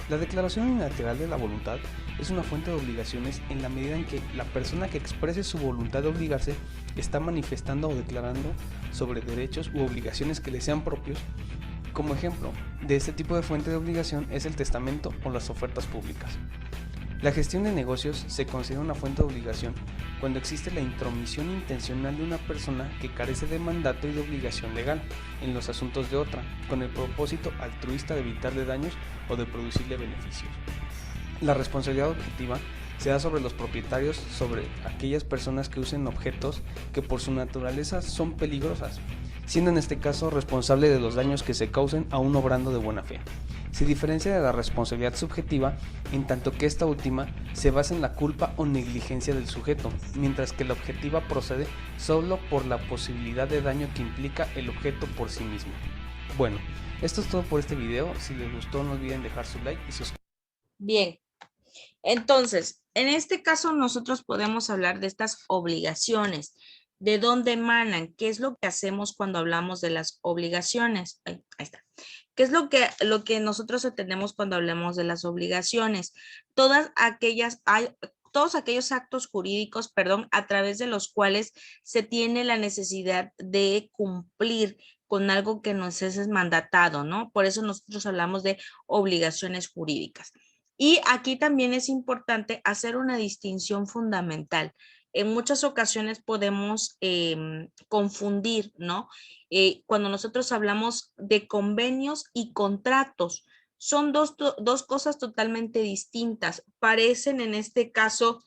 La declaración unilateral de la voluntad es una fuente de obligaciones en la medida en que la persona que exprese su voluntad de obligarse está manifestando o declarando sobre derechos u obligaciones que le sean propios. Como ejemplo de este tipo de fuente de obligación es el testamento o las ofertas públicas. La gestión de negocios se considera una fuente de obligación cuando existe la intromisión intencional de una persona que carece de mandato y de obligación legal en los asuntos de otra, con el propósito altruista de evitarle daños o de producirle beneficios. La responsabilidad objetiva se da sobre los propietarios, sobre aquellas personas que usen objetos que por su naturaleza son peligrosas, siendo en este caso responsable de los daños que se causen aún obrando de buena fe. Se diferencia de la responsabilidad subjetiva en tanto que esta última se basa en la culpa o negligencia del sujeto, mientras que la objetiva procede solo por la posibilidad de daño que implica el objeto por sí mismo. Bueno, esto es todo por este video. Si les gustó, no olviden dejar su like y suscribirse. Bien, entonces, en este caso nosotros podemos hablar de estas obligaciones. ¿De dónde emanan? ¿Qué es lo que hacemos cuando hablamos de las obligaciones? Ahí está. ¿Qué es lo que nosotros entendemos cuando hablamos de las obligaciones? Todos aquellos actos jurídicos, a través de los cuales se tiene la necesidad de cumplir con algo que nos es mandatado, ¿no? Por eso nosotros hablamos de obligaciones jurídicas. Y aquí también es importante hacer una distinción fundamental. En muchas ocasiones podemos confundir, ¿no? Cuando nosotros hablamos de convenios y contratos, son dos cosas totalmente distintas. Parecen en este caso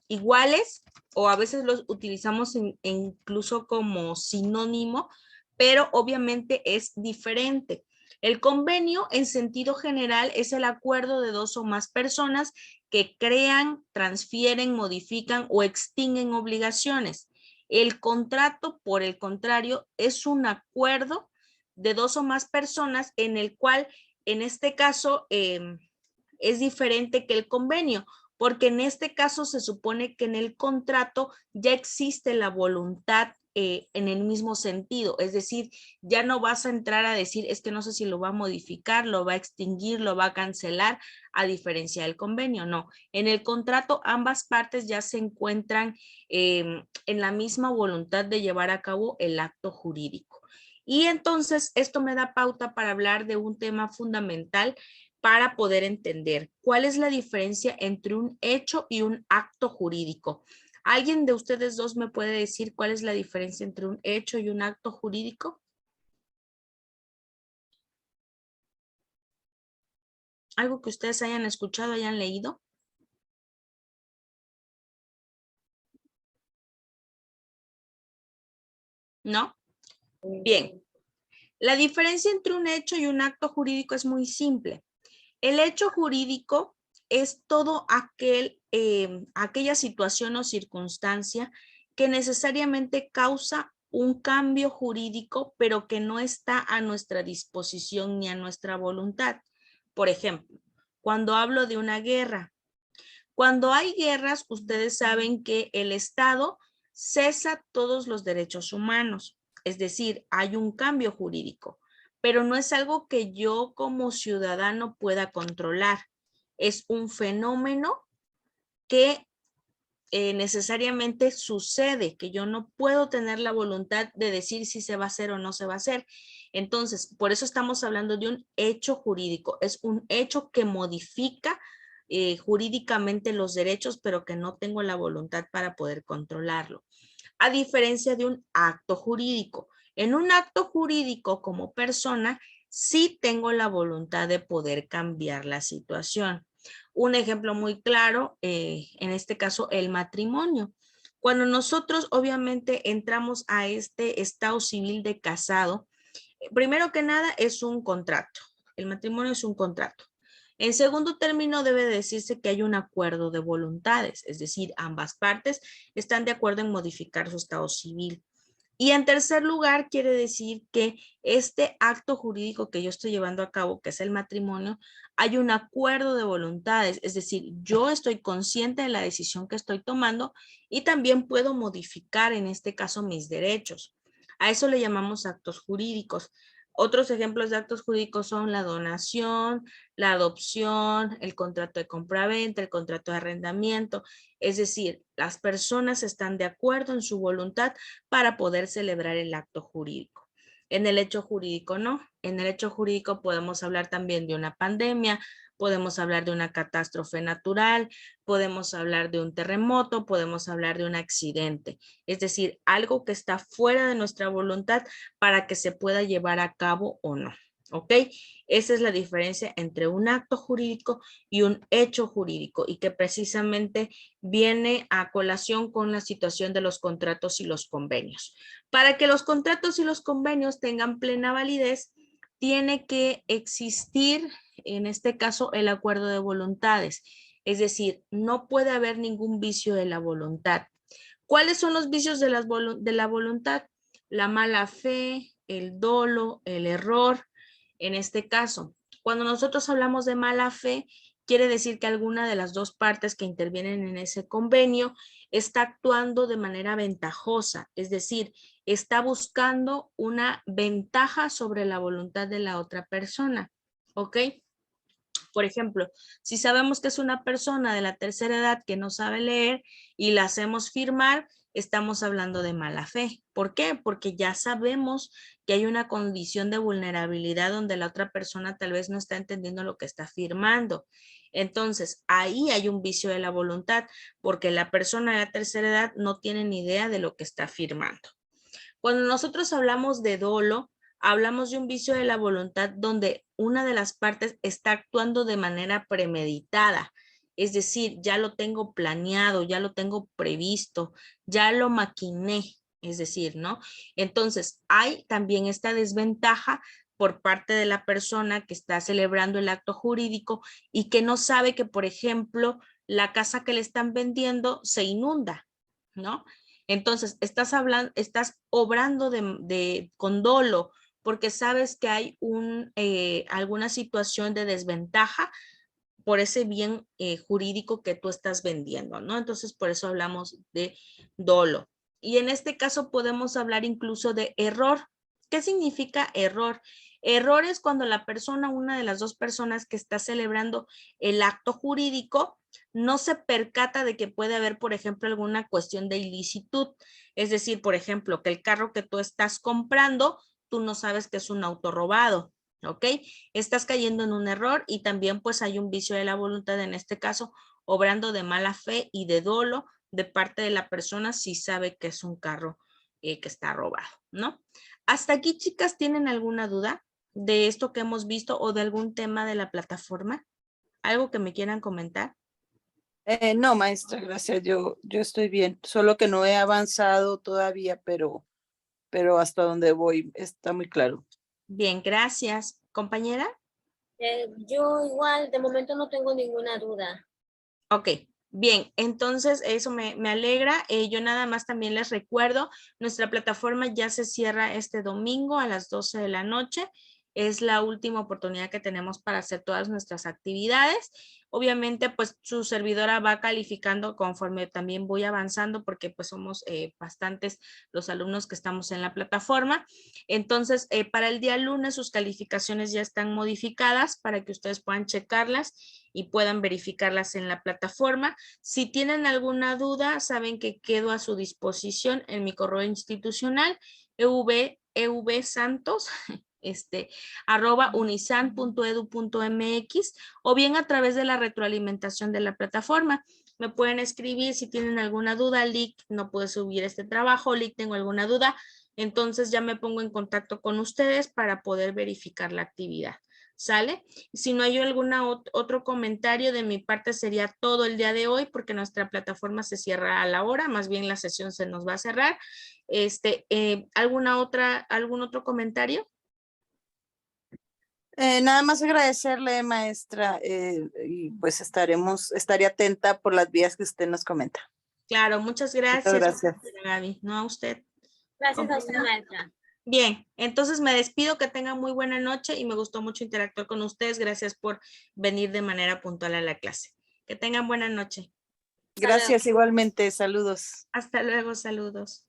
iguales o a veces los utilizamos incluso como sinónimo, pero obviamente es diferente. El convenio en sentido general es el acuerdo de dos o más personas que crean, transfieren, modifican o extinguen obligaciones. El contrato, por el contrario, es un acuerdo de dos o más personas en el cual, en este caso, es diferente que el convenio, porque en este caso se supone que en el contrato ya existe la voluntad en el mismo sentido, es decir, ya no vas a entrar a decir, es que no sé si lo va a modificar, lo va a extinguir, lo va a cancelar, a diferencia del convenio, no. En el contrato ambas partes ya se encuentran en la misma voluntad de llevar a cabo el acto jurídico. Y entonces esto me da pauta para hablar de un tema fundamental para poder entender cuál es la diferencia entre un hecho y un acto jurídico. ¿Alguien de ustedes dos me puede decir cuál es la diferencia entre un hecho y un acto jurídico? ¿Algo que ustedes hayan escuchado, hayan leído? ¿No? Bien. La diferencia entre un hecho y un acto jurídico es muy simple. El hecho jurídico es todo aquella situación o circunstancia que necesariamente causa un cambio jurídico, pero que no está a nuestra disposición ni a nuestra voluntad. Por ejemplo, cuando hablo de una guerra, cuando hay guerras, ustedes saben que el Estado cesa todos los derechos humanos, es decir, hay un cambio jurídico, pero no es algo que yo como ciudadano pueda controlar. Es un fenómeno que necesariamente sucede, que yo no puedo tener la voluntad de decir si se va a hacer o no se va a hacer. Entonces, por eso estamos hablando de un hecho jurídico. Es un hecho que modifica jurídicamente los derechos, pero que no tengo la voluntad para poder controlarlo. A diferencia de un acto jurídico. En un acto jurídico como persona, sí tengo la voluntad de poder cambiar la situación. Un ejemplo muy claro, en este caso, el matrimonio. Cuando nosotros obviamente entramos a este estado civil de casado, primero que nada es un contrato. El matrimonio es un contrato. En segundo término, debe decirse que hay un acuerdo de voluntades, es decir, ambas partes están de acuerdo en modificar su estado civil. Y en tercer lugar, quiere decir que este acto jurídico que yo estoy llevando a cabo, que es el matrimonio, hay un acuerdo de voluntades, es decir, yo estoy consciente de la decisión que estoy tomando y también puedo modificar en este caso mis derechos. A eso le llamamos actos jurídicos. Otros ejemplos de actos jurídicos son la donación, la adopción, el contrato de compraventa, el contrato de arrendamiento. Es decir, las personas están de acuerdo en su voluntad para poder celebrar el acto jurídico. En el hecho jurídico no. En el hecho jurídico podemos hablar también de una pandemia, podemos hablar de una catástrofe natural, podemos hablar de un terremoto, podemos hablar de un accidente. Es decir, algo que está fuera de nuestra voluntad para que se pueda llevar a cabo o no. ¿Ok? Esa es la diferencia entre un acto jurídico y un hecho jurídico y que precisamente viene a colación con la situación de los contratos y los convenios. Para que los contratos y los convenios tengan plena validez, tiene que existir, en este caso, el acuerdo de voluntades. Es decir, no puede haber ningún vicio de la voluntad. ¿Cuáles son los vicios de la voluntad? La mala fe, el dolo, el error. En este caso, cuando nosotros hablamos de mala fe, quiere decir que alguna de las dos partes que intervienen en ese convenio está actuando de manera ventajosa, es decir, está buscando una ventaja sobre la voluntad de la otra persona, ¿ok? Por ejemplo, si sabemos que es una persona de la tercera edad que no sabe leer y la hacemos firmar, estamos hablando de mala fe. ¿Por qué? Porque ya sabemos que hay una condición de vulnerabilidad donde la otra persona tal vez no está entendiendo lo que está firmando. Entonces, ahí hay un vicio de la voluntad porque la persona de la tercera edad no tiene ni idea de lo que está firmando. Cuando nosotros hablamos de dolo, hablamos de un vicio de la voluntad donde una de las partes está actuando de manera premeditada. Es decir, ya lo tengo planeado, ya lo tengo previsto, ya lo maquiné. Es decir, ¿no? Entonces, hay también esta desventaja por parte de la persona que está celebrando el acto jurídico y que no sabe que, por ejemplo, la casa que le están vendiendo se inunda, ¿no? Entonces, estás obrando con dolo porque sabes que hay alguna situación de desventaja por ese bien jurídico que tú estás vendiendo, ¿no? Entonces, por eso hablamos de dolo. Y en este caso podemos hablar incluso de error. ¿Qué significa error? Error es cuando la persona, una de las dos personas que está celebrando el acto jurídico, no se percata de que puede haber, por ejemplo, alguna cuestión de ilicitud. Es decir, por ejemplo, que el carro que tú estás comprando, tú no sabes que es un auto robado, ¿ok? Estás cayendo en un error y también pues hay un vicio de la voluntad, en este caso, obrando de mala fe y de dolo de parte de la persona si sabe que es un carro que está robado, ¿no? Hasta aquí, chicas, ¿tienen alguna duda de esto que hemos visto o de algún tema de la plataforma? ¿Algo que me quieran comentar? No, maestra, gracias. Yo estoy bien. Solo que no he avanzado todavía, pero hasta donde voy está muy claro. Bien, gracias. ¿Compañera? Yo igual, de momento no tengo ninguna duda. Ok, bien, entonces eso me alegra. Yo nada más también les recuerdo, nuestra plataforma ya se cierra este domingo a las 12 de la noche. Es la última oportunidad que tenemos para hacer todas nuestras actividades. Obviamente, pues su servidora va calificando conforme también voy avanzando porque pues somos bastantes los alumnos que estamos en la plataforma. Entonces, para el día lunes sus calificaciones ya están modificadas para que ustedes puedan checarlas y puedan verificarlas en la plataforma. Si tienen alguna duda, saben que quedo a su disposición en mi correo institucional evsantos @unisan.edu.mx o bien a través de la retroalimentación de la plataforma. Me pueden escribir si tienen alguna duda. Lick, no puedo subir este trabajo. Lick, tengo alguna duda. entonces ya me pongo en contacto con ustedes para poder verificar la actividad. ¿Sale? Si no hay otro comentario de mi parte sería todo el día de hoy porque nuestra plataforma se cierra a la hora, más bien la sesión se nos va a cerrar. ¿Algún otro comentario? Nada más agradecerle, maestra, y pues estaré atenta por las vías que usted nos comenta. Claro, muchas gracias. Muchas gracias. Gaby. No, a usted. Gracias a usted, maestra. Bien, entonces me despido, que tengan muy buena noche y me gustó mucho interactuar con ustedes. Gracias por venir de manera puntual a la clase. Que tengan buena noche. Gracias igualmente, saludos. Hasta luego, saludos.